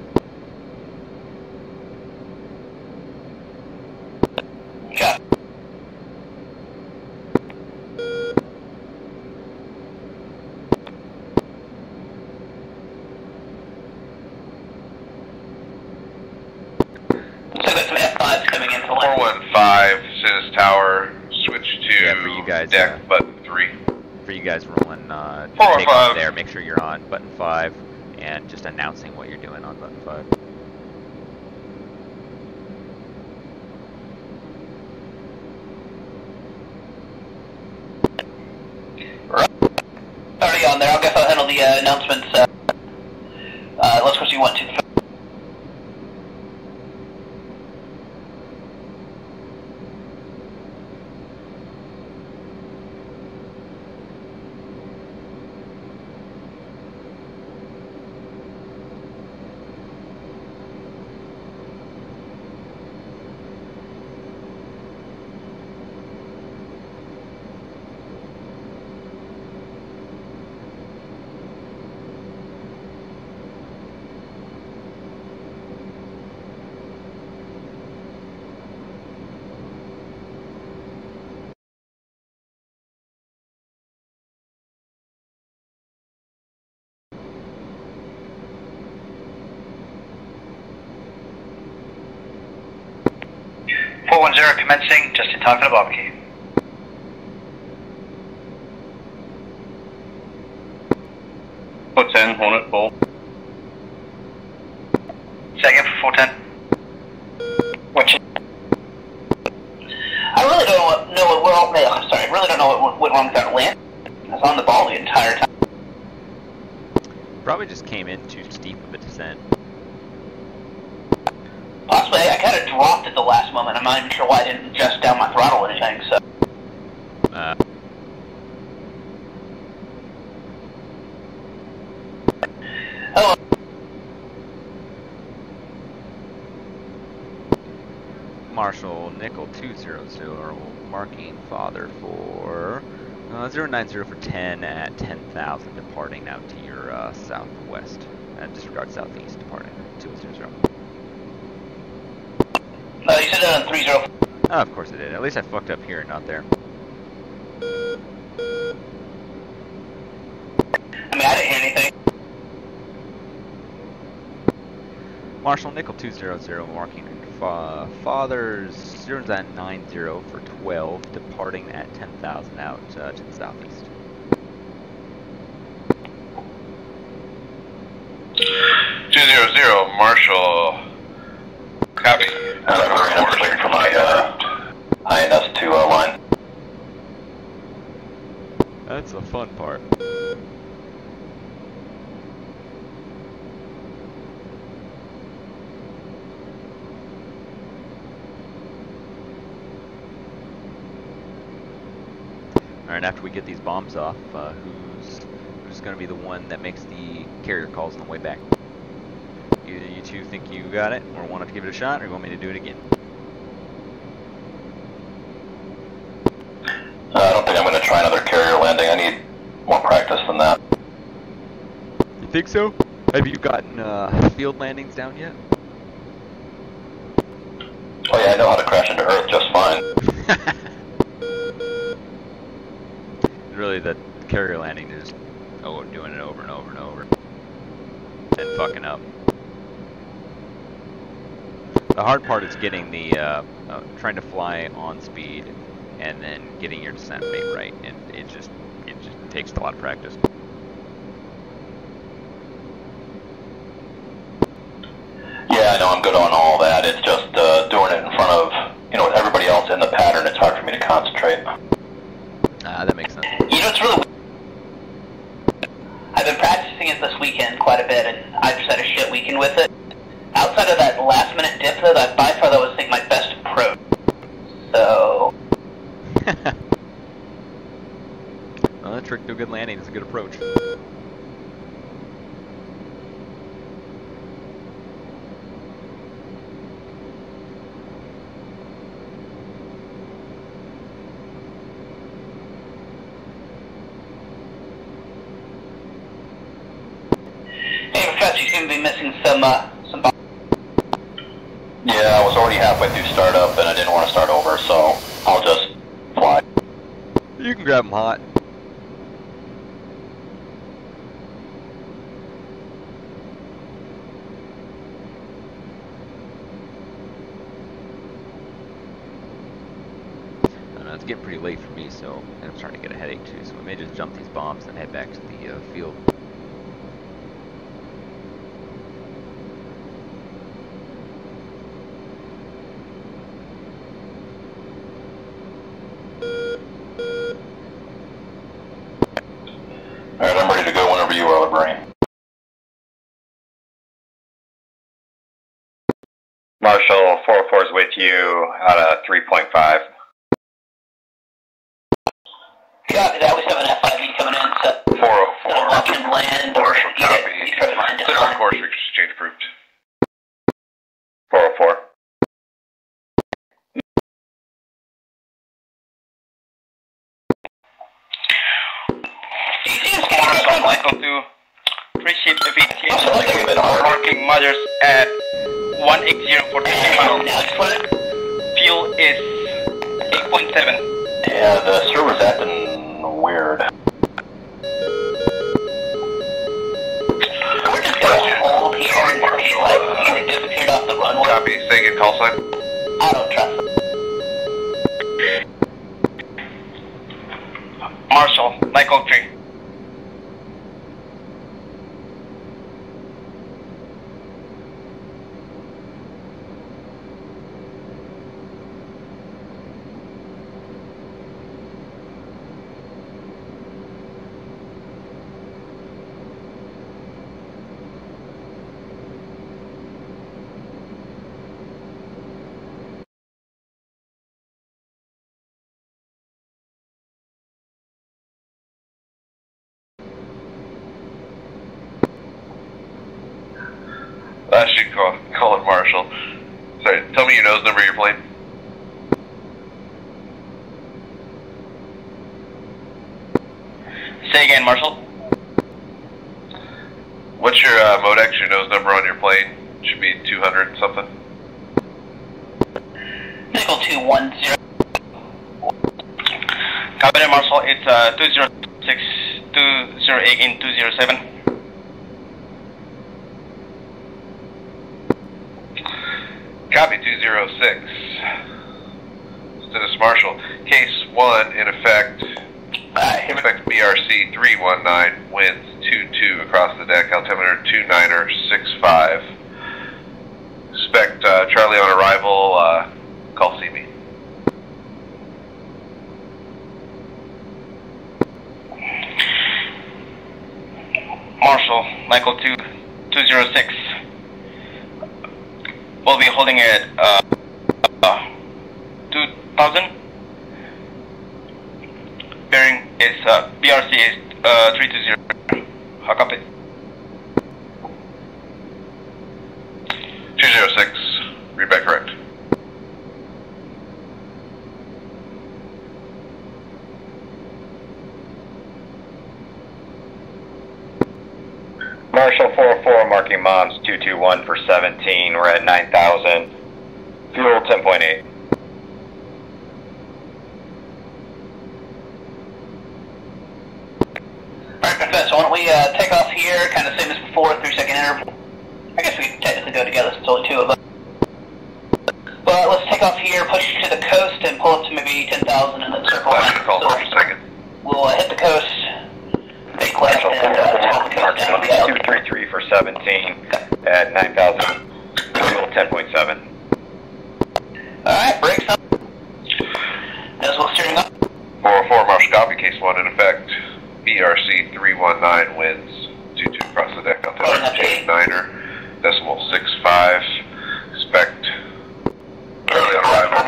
Got it. So there's some F5s coming in to the left. 415, Sis Tower, switch to Yeah, for you guys, deck button 3. For you guys rolling Four take five. off there, make sure you're on button 5 and just announcing what you're doing on button 5. Already on there. I guess I'll handle the announcements. Let's go see 1, 2, 3. 410 commencing, just in time for the barbecue. Ten, Hornet, Bull. Second for 410. Watch it. I really don't know what we're all. Sorry, I really don't know what went wrong with that land. I was on the ball the entire time. Probably just came in too steep of a descent. Possibly, I kind of dropped at the last moment. I'm not even sure why I didn't adjust down my throttle or anything, so. Hello. Marshall Nickel 200 marking father for 090 for 10 at 10,000 departing now to your southwest. Disregard southeast departing 200. No, you said that on 30. Oh, of course I did. At least I fucked up here and not there. I mean, I didn't hear anything. Marshall Nickel 200 marking fathers 090 for 12 departing at 10,000 out to the southeast. 200 Marshall. Copy. I'm looking for my INS2 line. That's the fun part. Alright, after we get these bombs off, who's going to be the one that makes the carrier calls on the way back? Either you two think you got it, or want to give it a shot, or you want me to do it again? I don't think I'm going to try another carrier landing. I need more practice than that. You think so? Have you gotten field landings down yet? Oh yeah, I know how to crash into Earth just fine. Really, the carrier landing is doing it over and over and over and fucking up. The hard part is getting the trying to fly on speed and then getting your descent rate right, and it just takes a lot of practice. Yeah, I know I'm good on all that. It's just doing it in front of everybody else in the pattern. It's hard for me to concentrate. That makes sense. You know, it's really. I've been practicing it this weekend quite a bit, and I've just had a shit weekend with it. Outside of that last minute dip, though, that by far that was my best approach. So. Well, that trick to a good landing is a good approach. Hey, Professor, you seem to be missing some bombs. Yeah, I was already halfway through startup, and I didn't want to start over, so I'll just fly. You can grab them hot. I know, it's getting pretty late for me, so I'm starting to get a headache too, so we may just jump these bombs and head back to the field. Alright, I'm ready to go whenever you are, LeBrain. Marshall, 404 is with you out of 3.5. Copy that. We have an F5E coming in, so 404. watch him land. Marshall, copy. Clear on course, exchange approved. 404. Michael to receive the VTS marking mothers at 180 for 20 miles. Fuel is 8.7. Yeah, the server's acting weird. We're just gonna hold here until he disappeared off the runway. Copy. Say again, call sign. I don't trust him. Marshall, Michael 3. I should call it Marshall. Sorry, tell me your nose number of your plane. Say again, Marshall. What's your Modex, your nose number on your plane? Should be 200 something. Nickel 210. Copy that, Marshall. It's 206, 208 in 207. Copy 206. Dennis Marshall. Case 1 in effect. Expect BRC 319, winds 22 across the deck, altimeter 29er65. Expect Charlie on arrival, call see me. Marshall, Michael 206. We'll be holding it 2000. Bearing is BRC is 320. How copy? 206. Read back correct. Marshall 404, marking Moms 221 for 17. We're at 9,000. Fuel 10.8. Alright, so why don't we take off here, kind of same as before, 3-second interval. I guess we can technically go together since only two of us. But let's take off here, push to the coast, and pull up to maybe 10,000 and then circle around. So we'll hit the coast, make left, and circle the coast down to the island. 233 for 17 at 9,000. Fuel 10.7. Alright, brakes up. As well steering up. 404 Marshall, copy. Case 1 in effect. BRC 319, winds 22 across the deck, altimeter 29er, decimal 65. Expect Charlie on arrival,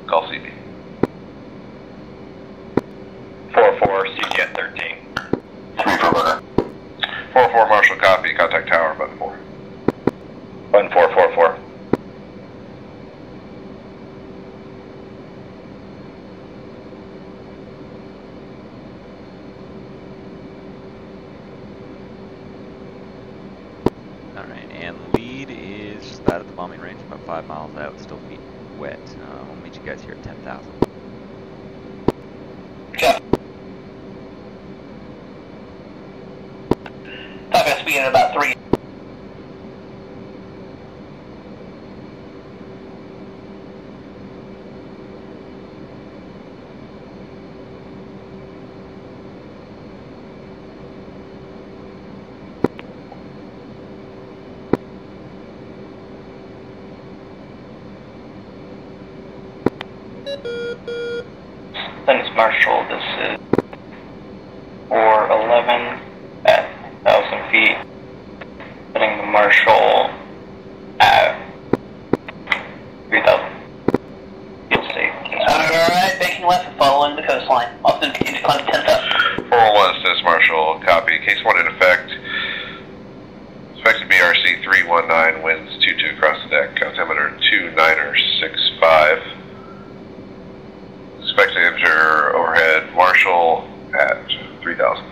call CB. 44 CG at 13. 3 for burner. 404 Marshall, copy. Contact tower, button 4. Button 444. Alright, and lead is just out of the bombing range, about 5 miles out, still feet wet. We'll meet you guys here at 10,000. Top got speed at about 3. Dennis Marshall, this is 411 at 1,000 feet. Putting the Marshall at 3,000. Feel safe. Alright, making left and following the coastline. Often continue to climb to 10,000. 401 Dennis Marshall, copy. Case 1 in effect. Expected BRC 319, winds 22 across the deck, altimeter 29er65. Expect to enter overhead Marshall at 3,000.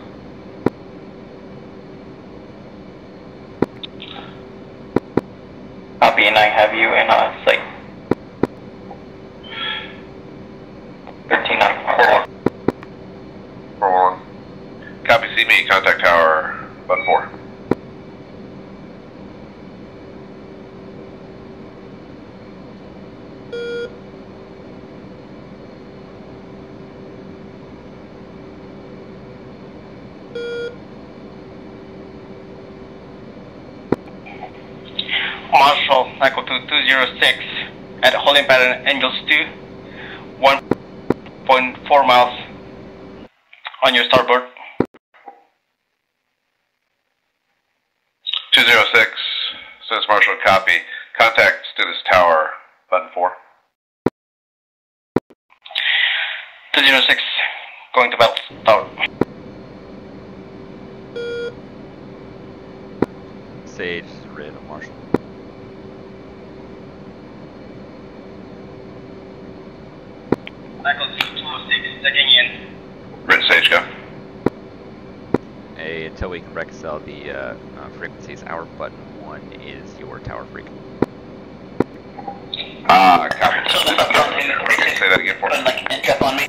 Copy, and I have you in sight. 1394. 411. Copy, see me, contact tower, button 4. Marshall, echo to 206 at holding pattern Angels 2, 1.4 miles on your starboard. 206, says Marshall, copy. Contact Status Tower, button 4. 206, going to Bell Tower. Sage is red on Marshall. Echo 206, checking in. Red Sage, go. Hey, until we can reconcile the frequencies, our button 1 is your tower freak. Copy. Say that again for me.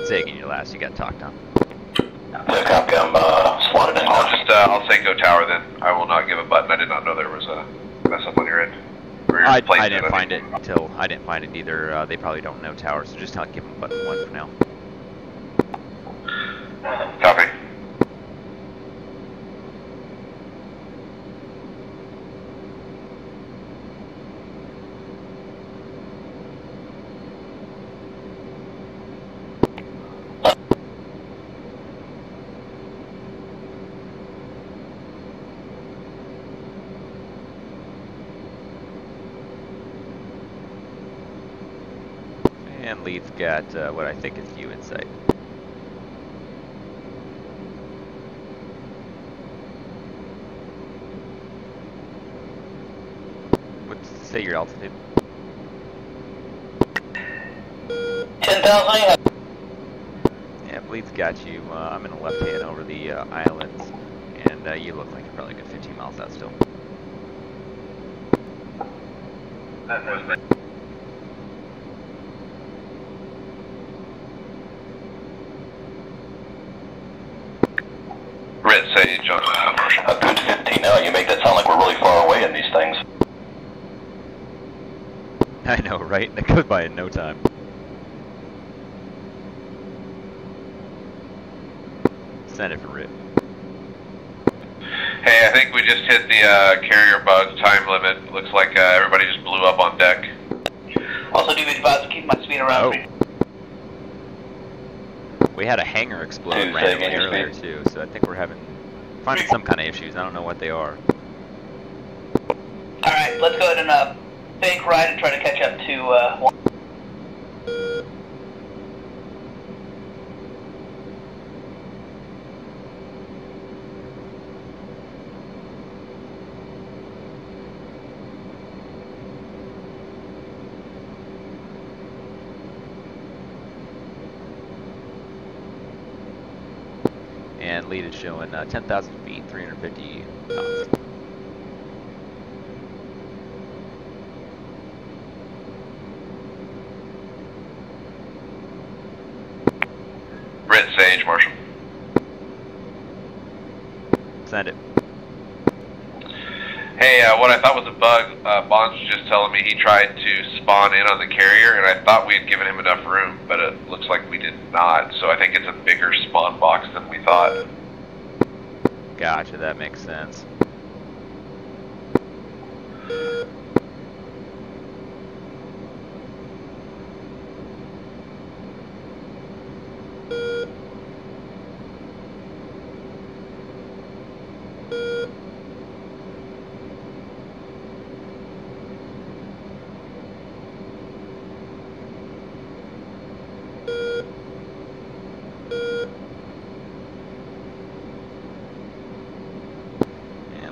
Say again your last, you got talked on. Yeah, copy, I'm slotted in. I'll say go tower then. I will not give a button. I did not know there was a mess up on your end. I didn't find it until, I didn't find it either. They probably don't know tower, so just give them button 1 for now. Copy. And Lee's got what I think is you in sight. Say your altitude. 10,000. Yeah, Bleed's got you. I'm in the left hand over the islands, and you look like you're probably a good 15 miles out still. Red Sage on a good 15 now. You make that sound like we're really far away in these things. I know, right? That goes by in no time. Send it for Rip. Hey, I think we just hit the carrier bug time limit. Looks like everybody just blew up on deck. Also, do be advised to keep my speed around me. We had a hangar explode randomly earlier too, so I think we're finding some kind of issues. I don't know what they are. Alright, let's go ahead and fake ride and try to catch up to 1. And lead is showing 10,000 feet, 350 knots. Red Sage, Marshall. Send it. Hey, what I thought was a bug, Bonds was just telling me he tried to spawn in on the carrier, and I thought we had given him enough room, but it looks like we did not, so I think it's a bigger spawn box than we thought. Gotcha, that makes sense.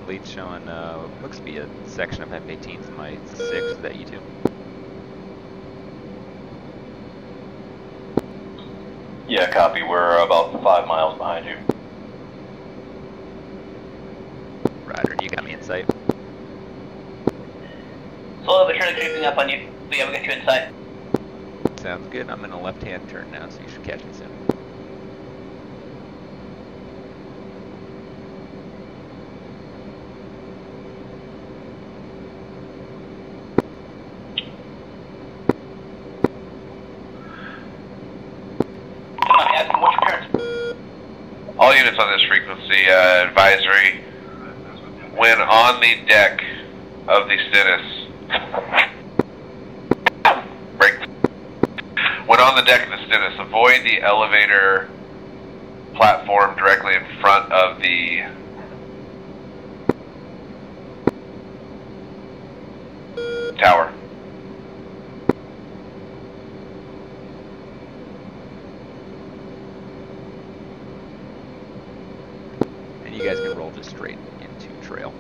Lead showing looks to be a section of F-18s in my 6. Is that you too? Yeah, copy. We're about 5 miles behind you. Ryder, you got me in sight. Slowly but surely creeping up on you. But yeah, we got you in sight. Sounds good. I'm in a left-hand turn now, so you should catch me soon. All units on this frequency, advisory. when on the deck of the Stennis, when on the deck of the Stennis, avoid the elevator platform directly in front of the tower. And you guys can roll just straight into trail.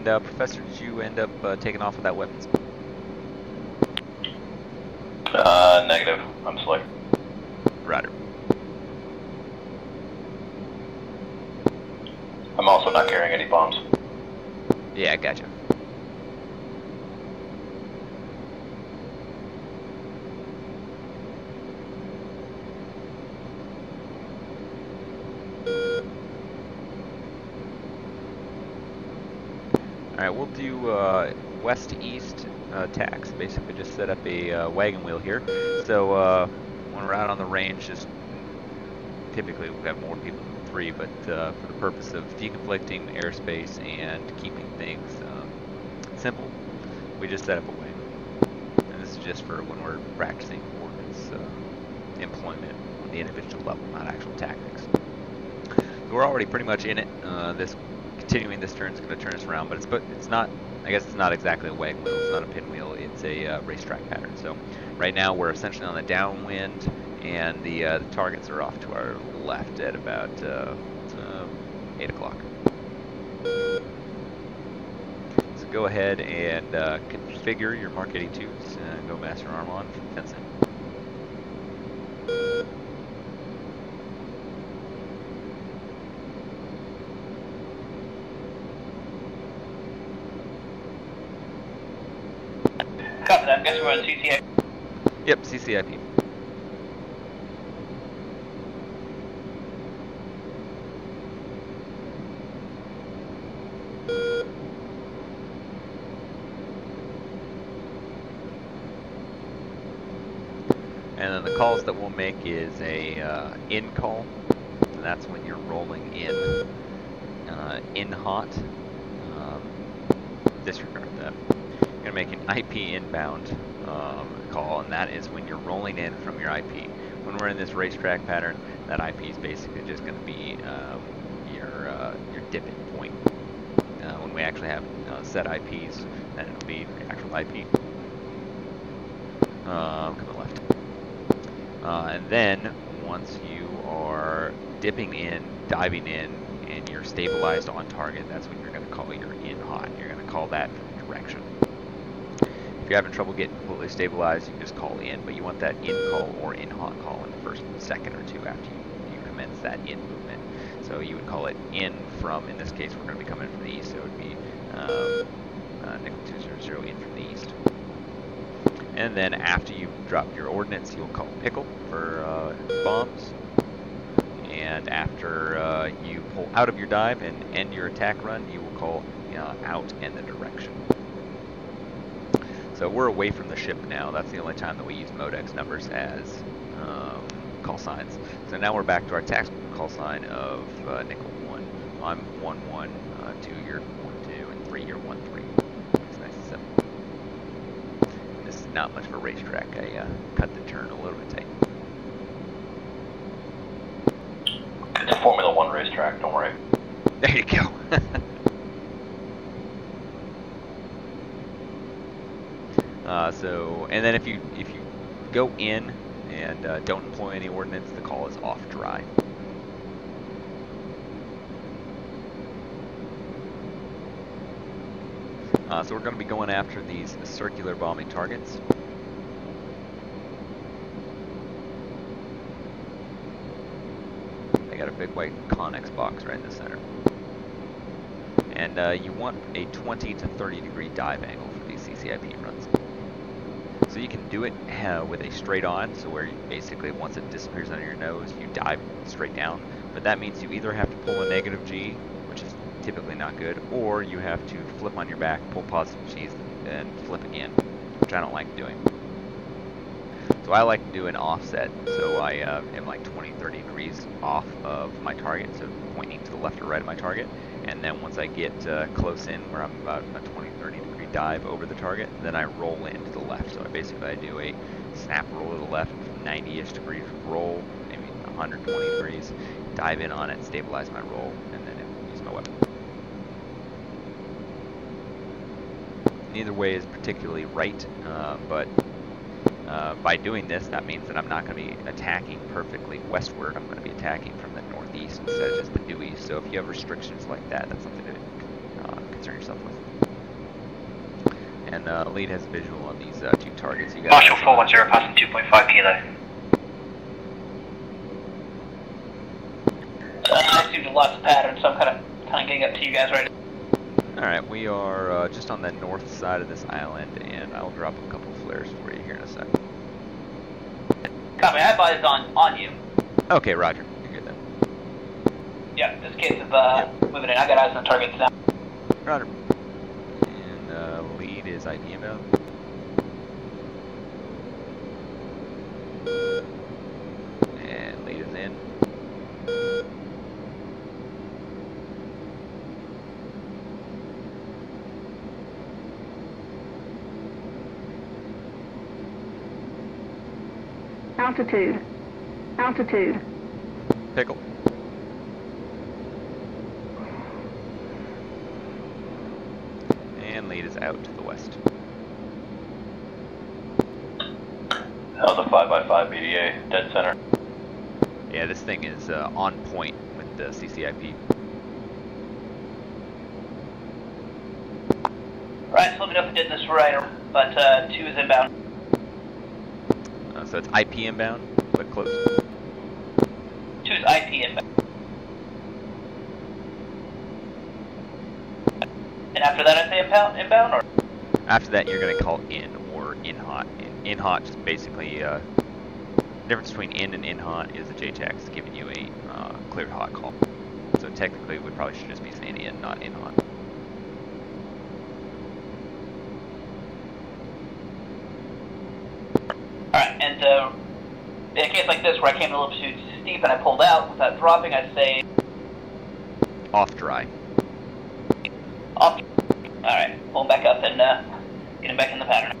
And Professor, did you end up taking off with that weapons? Negative. I'm slick. Roger. I'm also not carrying any bombs. Yeah, gotcha. Alright, we'll do west to east tacks. Basically just set up a wagon wheel here. So when we're out on the range, just typically we've got more people than 3, but for the purpose of deconflicting airspace and keeping things simple, we just set up a wagon. And this is just for when we're practicing ordnance employment on the individual level, not actual tactics. So we're already pretty much in it. Continuing this turn is going to turn us around, but it's not, I guess it's not exactly a wagon wheel, it's not a pinwheel, it's a racetrack pattern. So right now we're essentially on the downwind, and the targets are off to our left at about 8 o'clock. So go ahead and configure your Mark 82s and go master arm on for fencing. Copy that. I guess we're on CCIP. Yep, CCIP. And then the calls that we'll make is a in call, and that's when you're rolling in hot. Disregard that. You're going to make an IP inbound call, and that is when you're rolling in from your IP. When we're in this racetrack pattern, that IP is basically just going to be your dipping point. When we actually have set IPs, then it'll be your actual IP. Coming left. And then once you are dipping in, diving in, and you're stabilized on target, that's when you're going to call your in hot. You're going to call that from direction. If you're having trouble getting completely stabilized, you can just call in, but you want that in call or in hot call in the first second or two after you commence that in movement. So you would call it in from, in this case, we're going to be coming from the east, so it would be nickel 200 in from the east. And then after you drop your ordnance, you'll call pickle for bombs. And after you pull out of your dive and end your attack run, you will call out and the direction. So we're away from the ship now. That's the only time that we use Modex numbers as call signs. So now we're back to our tactical call sign of nickel 1. I'm 1-1, 2 you're 1-2, and 3 you're 1-3. It's nice and simple. This is not much of a racetrack. I cut the turn a little bit tight. It's a Formula 1 racetrack, don't worry. There you go. And then if you go in and don't employ any ordnance, the call is off dry. So we're going to be going after these circular bombing targets. I got a big white Connex box right in the center. And you want a 20 to 30 degree dive angle for these CCIP runs. So you can do it with a straight on, so where you basically once it disappears under your nose, you dive straight down. But that means you either have to pull a negative G, which is typically not good, or you have to flip on your back, pull positive G's, and flip again, which I don't like doing. So I like to do an offset, so I am like 20-30 degrees off of my target, so pointing to the left or right of my target. And then once I get close in, where I'm about a 20-30 degree dive over the target, then I roll in to the left. So I do a snap roll to the left, 90-ish degrees roll, maybe 120 degrees, dive in on it, stabilize my roll, and then use my weapon. Neither way is particularly right, but by doing this, that means that I'm not going to be attacking perfectly westward. I'm going to be attacking from the northeast instead of just the due east. So if you have restrictions like that, that's something to concern yourself with. And lead has visual on these two targets. You got Marshall 410 passing 2.5 kilo. I see lots of patterns, so I'm kind of getting up to you guys right now. Alright, we are just on the north side of this island, and I'll drop a couple flares for you here in a second. Copy, I advise on you. Okay, roger. You're good then. Yeah, just in case of moving in. I got eyes on the targets now. Roger. And lead is ID inbound. And lead is in. Altitude. Altitude. Pickle. And lead is out to the west. How's a 5x5 BDA, dead center? Yeah, this thing is on point with the CCIP. Right, so let me know if I did this right, but 2 is inbound. So it's IP inbound, click close. 2 is IP inbound. And after that I say inbound, or? After that you're going to call in, or in hot. In hot just basically, the difference between in hot is the JTAX giving you a cleared hot call. So technically we probably should just be saying in, not in hot. Alright, and in a case like this where I came a little too steep and I pulled out without dropping, I'd say... Off dry. Off. Alright, pull back up and get him back in the pattern.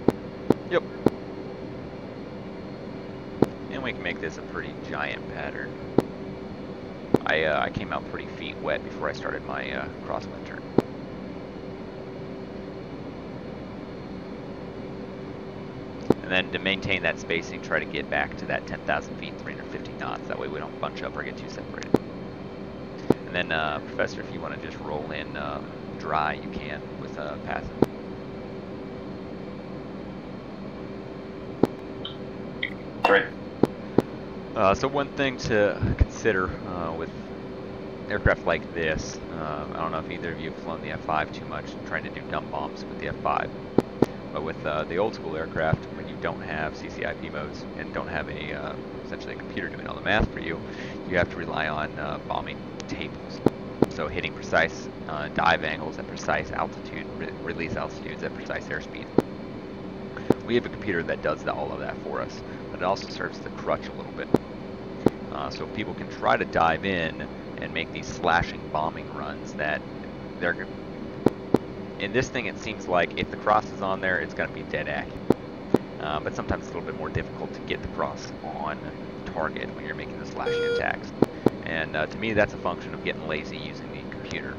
Yep. And we can make this a pretty giant pattern. I came out pretty feet wet before I started my crosswind turn. And then to maintain that spacing, try to get back to that 10,000 feet, 350 knots. That way we don't bunch up or get too separated. And then, Professor, if you want to just roll in dry, you can with passive. So one thing to consider with aircraft like this, I don't know if either of you have flown the F-5 too much, trying to do dumb bombs with the F-5. But with the old school aircraft, when you don't have CCIP modes and don't have a essentially a computer doing all the math for you, you have to rely on bombing tables. So hitting precise dive angles at precise altitude, release altitudes at precise airspeed. We have a computer that does all of that for us, but it also serves as a crutch a little bit. So people can try to dive in and make these slashing bombing runs that they're... In this thing, it seems like if the cross is on there, it's going to be dead accurate. But sometimes it's a little bit more difficult to get the cross on target when you're making the slashing attacks. And to me, that's a function of getting lazy using the computer.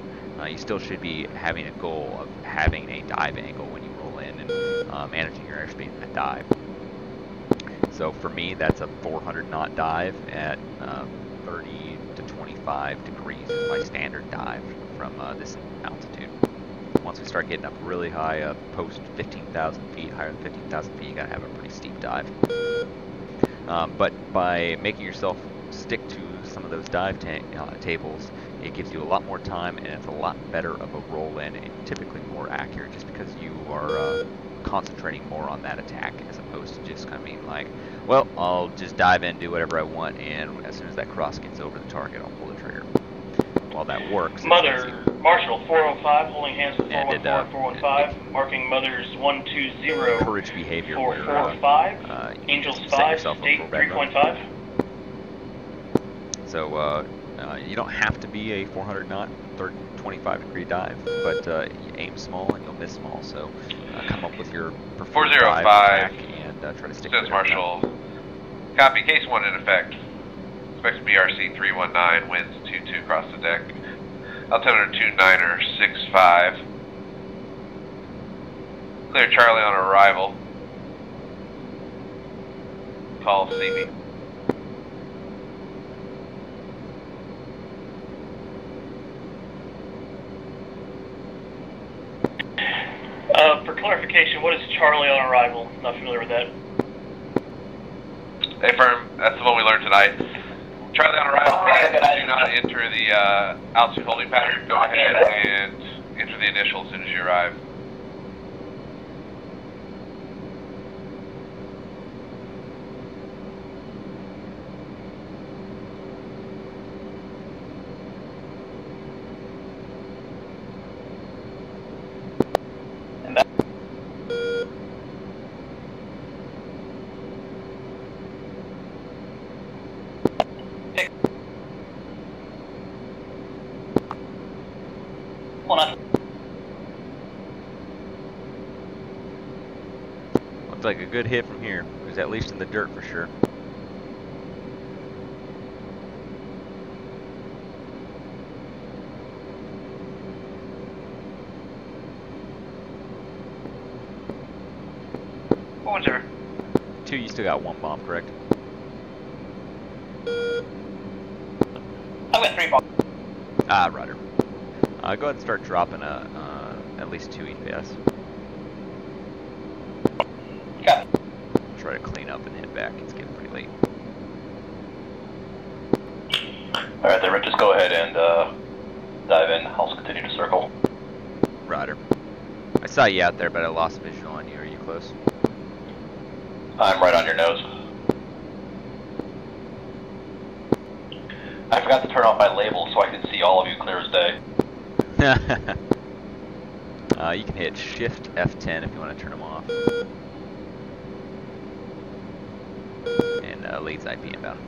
You still should be having a goal of having a dive angle when you roll in and managing your airspeed in that dive. So for me, that's a 400 knot dive at 30 to 25 degrees is my standard dive from this altitude. Once we start getting up really high, post 15,000 feet, higher than 15,000 feet, you gotta have a pretty steep dive. But by making yourself stick to some of those dive tables, it gives you a lot more time and it's a lot better of a roll in and typically more accurate just because you are concentrating more on that attack as opposed to just kind of being like, well, I'll just dive in, do whatever I want, and as soon as that cross gets over the target, I'll pull the trigger. While that works, Mother, Marshall 405, holding hands with 414 and 415, marking Mothers 120. Encourage behavior 445, Angels 5, State 3.5. So you don't have to be a 400 knot, 25-degree dive, but you aim small and you'll miss small. So come up with your preferred 405 and try to stick says with it. Marshall. Copy. Case 1 in effect. Expects BRC 319, winds 22 across the deck. Altimeter 29er 65. Clear Charlie on arrival. Call CB. For clarification, what is Charlie on arrival? Not familiar with that. Hey, firm. That's the one we learned tonight. Charlie on arrival. Do not enter the altitude holding pattern. Go ahead and enter the initial as soon as you arrive. Looks like a good hit from here. It was at least in the dirt for sure. What was there? 2, you still got 1 bomb, correct? I've got 3 bombs. Ah, roger. Go ahead and start dropping at least 2 EPS. Got it. Try to clean up and head back. It's getting pretty late. Alright then, Rick, just go ahead and dive in. I'll continue to circle. Roger. I saw you out there, but I lost visual on you. Are you close? I'm right on your nose. I forgot to turn off my label so I can see all of you clear as day. You can hit Shift F10 if you want to turn them off. And leads IP inbound.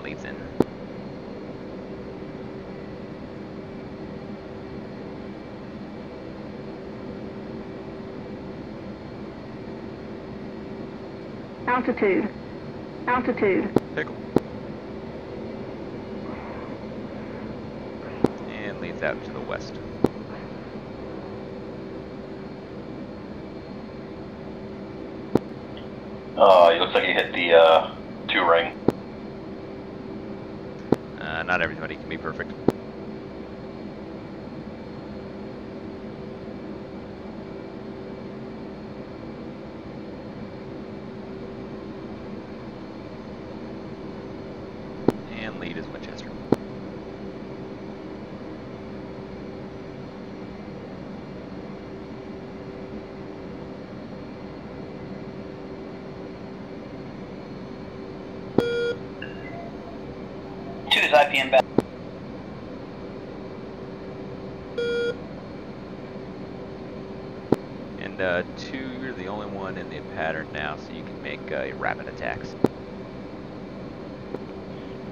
Leads in. Altitude. Altitude. Pickle. And leads out to the west. It looks like you hit the 2 ring. Not everybody can be perfect. And lead is Winchester. IP inbound. And 2, you're the only one in the pattern now, so you can make rapid attacks.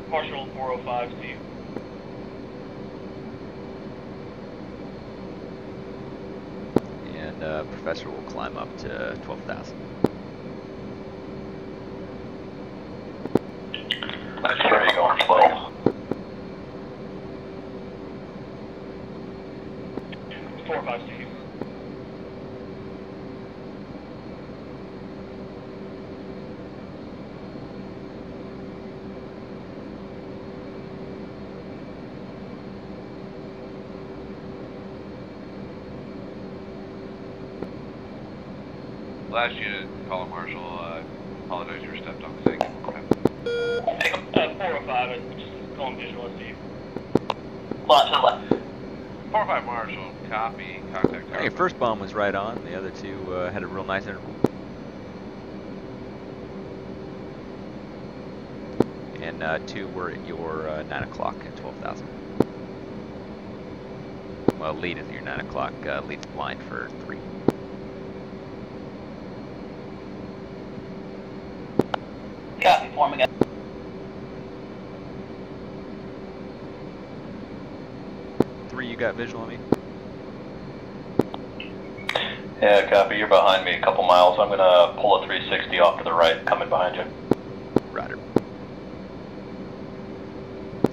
Marshall 405, Steve. And Professor will climb up to 12,000. Where are you going? 452. Last unit, call Marshall. Apologize, you were stepped on the thing. 405, and just going visual as you. Left to the left. 45 Marshall, copy, contact tower. Hey, first bomb was right on. The other two had a real nice interval. And 2 were at your 9 o'clock at 12,000. Well, lead is your 9 o'clock. Lead's blind for 3. Copy, form again. You got visual on me? Yeah, copy. You're behind me a couple miles. I'm gonna pull a 360 off to the right, coming behind you. Roger.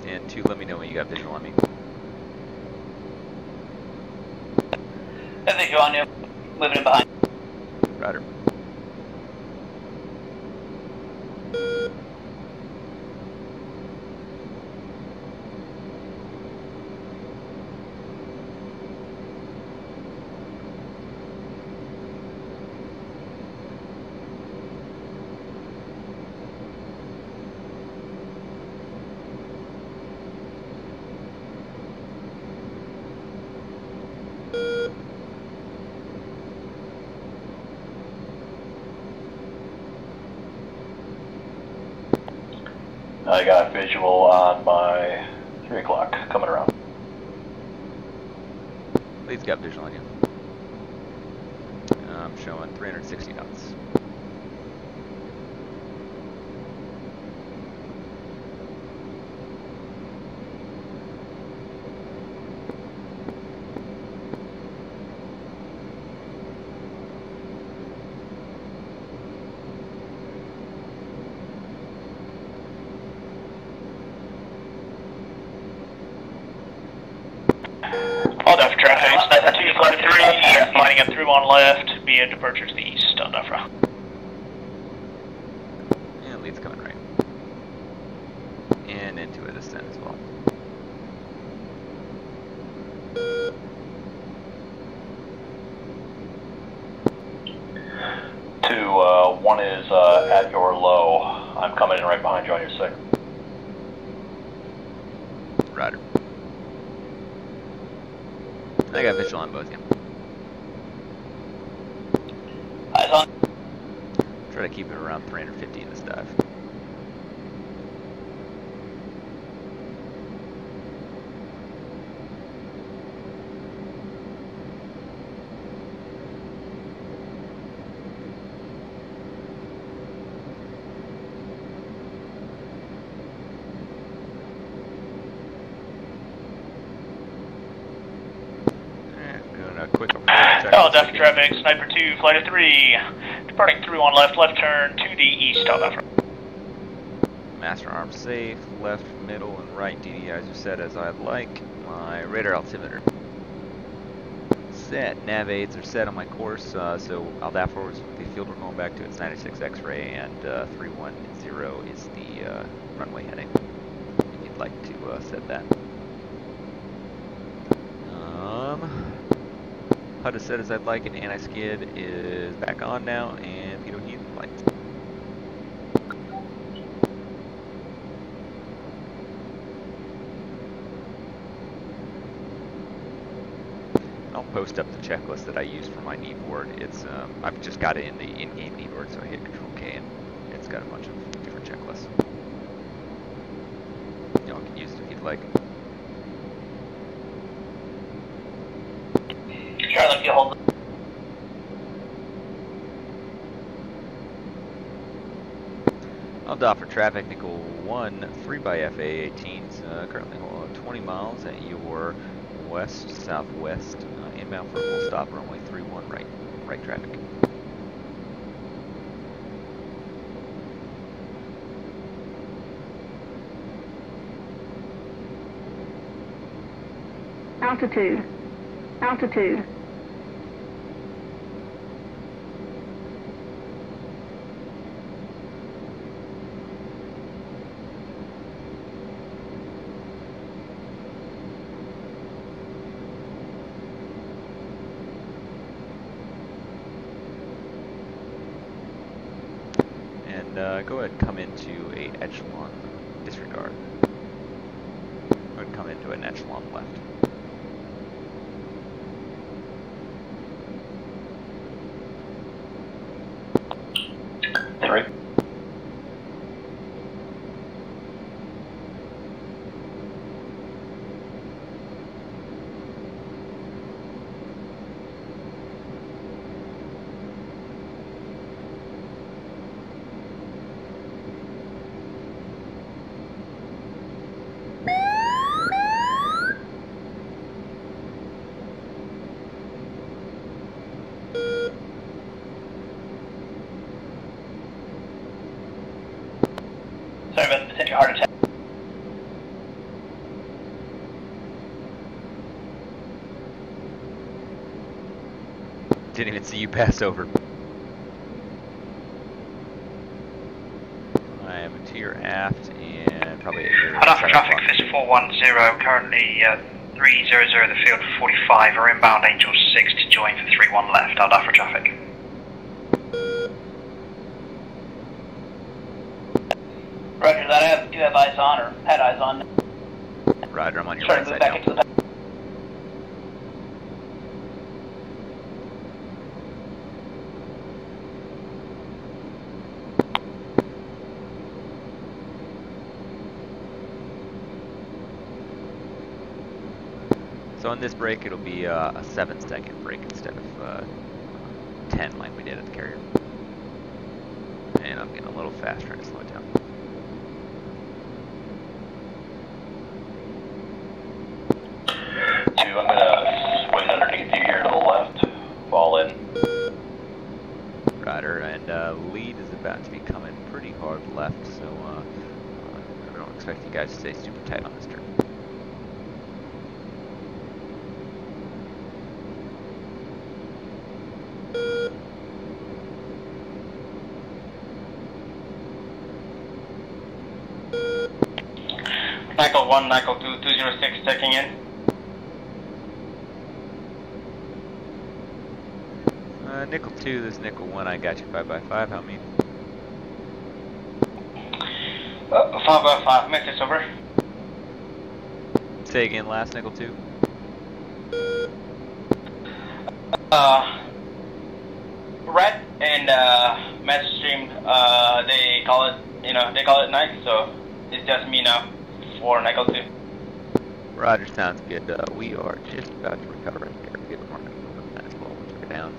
And 2, let me know when you got visual on me. A visual on you. Moving in behind. Roger. I got visual on my 3 o'clock, coming around. Lead's got visual on you. I'm showing 360 knots. All down for traffic, Sniper 2, flight 3, lining up through on left, be a departure to the east on DEFRA. And lead's coming right. And into a descent as well. One is at your low. I'm coming in right behind you on your 6. Roger. I got visual on both, yeah. Eyes on. Try to keep it around 350 in this dive. All down for traffic, Sniper 2, flight 3, departing through on left, left turn to the east on DEFRA. Master arm safe, left, middle, and right DDIs are set as I'd like. My radar altimeter set. Nav aids are set on my course, so Aldafra is the field we're going back to. It's 96 X-ray, and 310 is the runway heading, if you'd like to set that. HUD is set as I'd like it. Anti-skid is back on now, and pitot heat lights. I'll post up the checklist that I use for my need board. It's I've just got it in the in-game need board, so I hit Control K and it's got a bunch of different checklists. Y'all can use it if you'd like. Charlie, you hold. I'll dock for traffic, Nickel 1, 3xFA-18s, currently 20 miles at your west-southwest, inbound for a full stop, runway 31 right traffic. Altitude Altitude. Go ahead and come into a echelon disregard. Go ahead and come into an echelon left. Three. Sorry about the potential heart attack. Didn't even see you pass over. I am to your aft and probably at your Alpha traffic, this 410, currently 300 the field for 45, are inbound Angel 6 to join for 31 left, Alpha traffic. Roger that, I do have eyes on, or had eyes on. Roger, I'm on your Trying right to move side back now. into the back. So on this break, it'll be a 7-second break instead of 10 like we did at the carrier. And I'm getting a little faster to slow it down. Two, I'm gonna swing underneath you here to the left. Fall in. Roger, and lead is about to be coming pretty hard left, so I don't expect you guys to stay super tight on this turn. Nickel 1, Nickel 2, 206 checking in. Nickel 2, this Nickel 1, I got you 5x5, how many? 5x5, message over. Say again, last Nickel 2. Red and message stream, they call it night, so it's just me now for Nickel 2. Roger, sounds good. We are just about to recover in here. Get the market as well once we're down.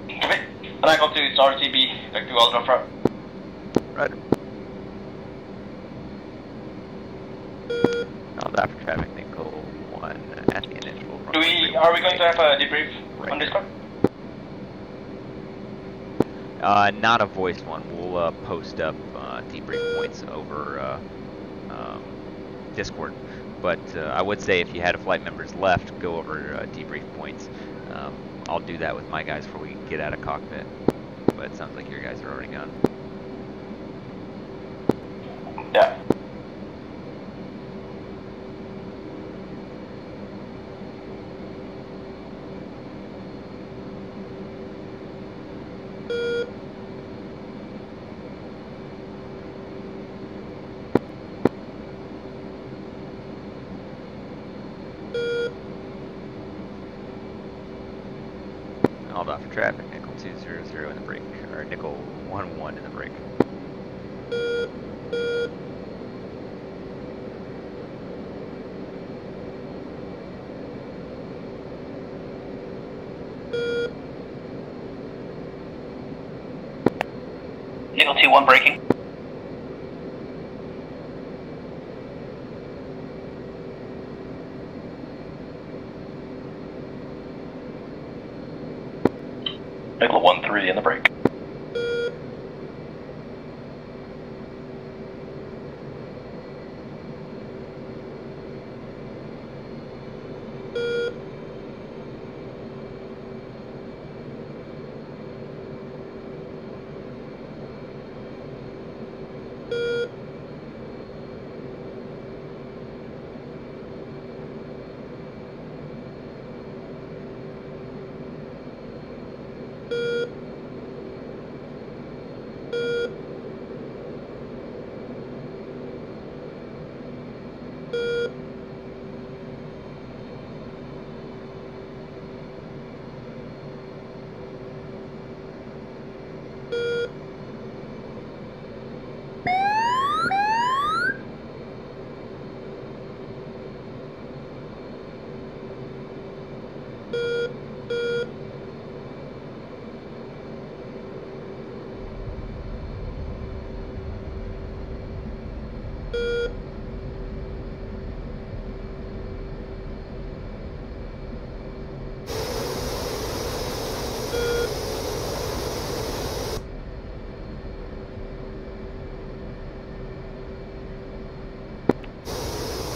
Okay. Nickel 2 is RTB, back to Ultra Front. Roger. After traffic, Nickel 1 at the initial run. Are we going to have a debrief on Discord? Not a voiced one. We'll post up debrief points over Discord. But I would say if you had flight members left, go over debrief points. I'll do that with my guys before we get out of cockpit. But it sounds like your guys are already gone. Yeah. Hauled off for traffic, Nickel 200 in the break, or Nickel 11 in the break. Nickel 2-1 braking. Nickel 1-3 in the break.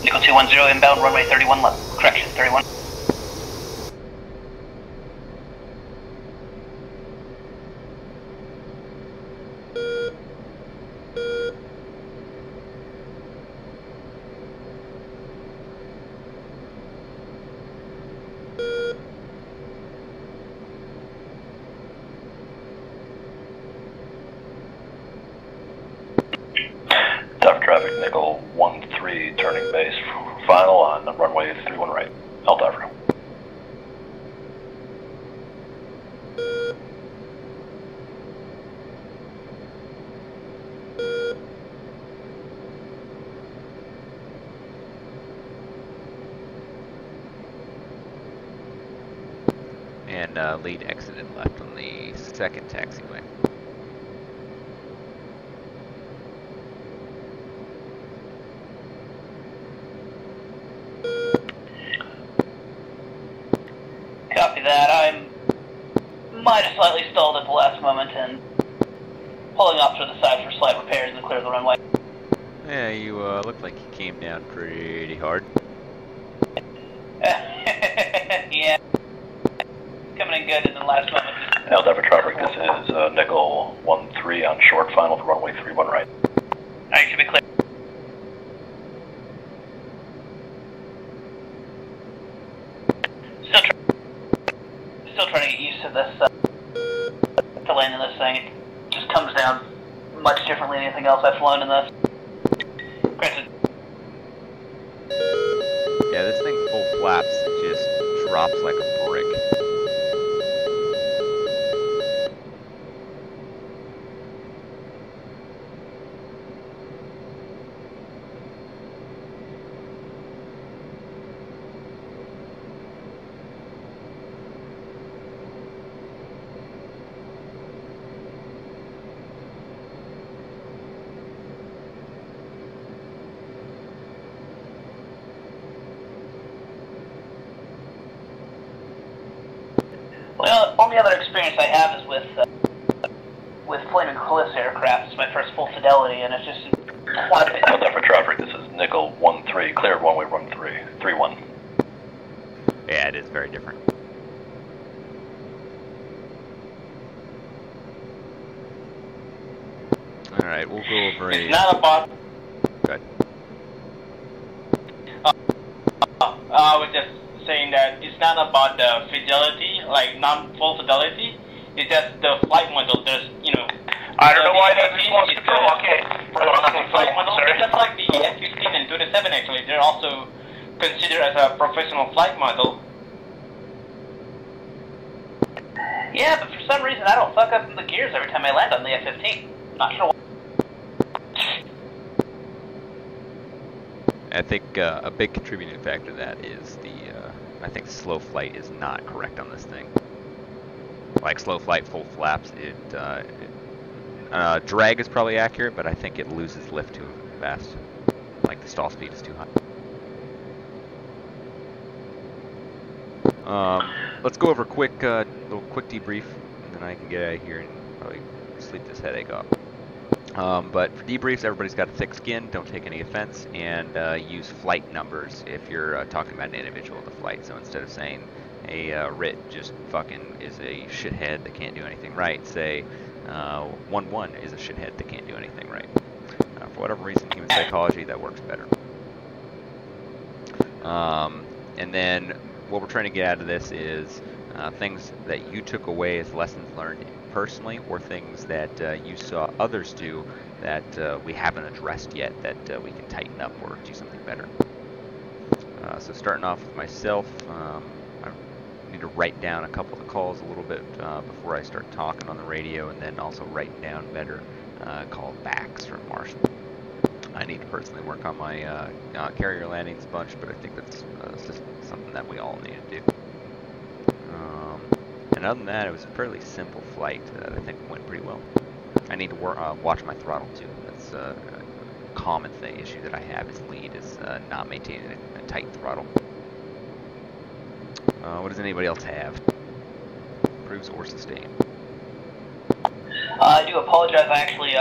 Nickel 210 inbound runway 31 left. Correction, 31. Tough traffic, Nickel 13, turning base, final on runway 31 right, Alpha. And lead exited left on the second taxiway. Copy that. I might have slightly stalled at the last moment and pulling off to the side for slight repairs and clear the runway. Yeah, you looked like you came down pretty hard. Yeah. Coming in good in the last moment. Alpha traffic, this is Nickel 13 on short final for runway 31 right. Alright, should be clear. Still trying to get used to this, to landing this thing. It just comes down much differently than anything else I've flown in this. Granted. Yeah, this thing full flaps, it just drops like a brick. Well, only other experience I have is with flaming Cliffs aircraft. It's my first full fidelity, and it's just quite a bit. Alpha traffic, this is Nickel 13, cleared runway 31. Yeah, it is very different. Alright, we'll go over It's not about... Good. I was just saying that it's not about the fidelity, like non-full fidelity. It's just the flight model. There's, you know... I don't know why that is lost control. Okay. Flight model. Just like the F-15 and 27 actually, they're also considered as a professional flight model. Yeah, but for some reason I don't fuck up in the gears every time I land on the F-15. Not sure why. I think a big contributing factor to that is I think slow flight is not correct on this thing. Like slow flight, full flaps, drag is probably accurate, but I think it loses lift too fast. Like the stall speed is too high. Let's go over a little quick debrief, and then I can get out of here and probably sleep this headache off. But for debriefs, everybody's got a thick skin, don't take any offense, and use flight numbers if you're talking about an individual of the flight. So instead of saying, hey, Rit just fucking is a shithead that can't do anything right, say, 1-1 is a shithead that can't do anything right. For whatever reason, human psychology, that works better. And then what we're trying to get out of this is things that you took away as lessons learned personally, or things that you saw others do that we haven't addressed yet that we can tighten up or do something better. So starting off with myself, I need to write down a couple of the calls a little bit before I start talking on the radio, and then also write down better call backs from Marshall. I need to personally work on my carrier landings a bunch, but I think that's just something that we all need to do. And other than that, it was a fairly simple flight that I think went pretty well. I need to watch my throttle too. That's a common issue that I have is lead is not maintaining a tight throttle. What does anybody else have? Proves or sustain? I do apologize. I actually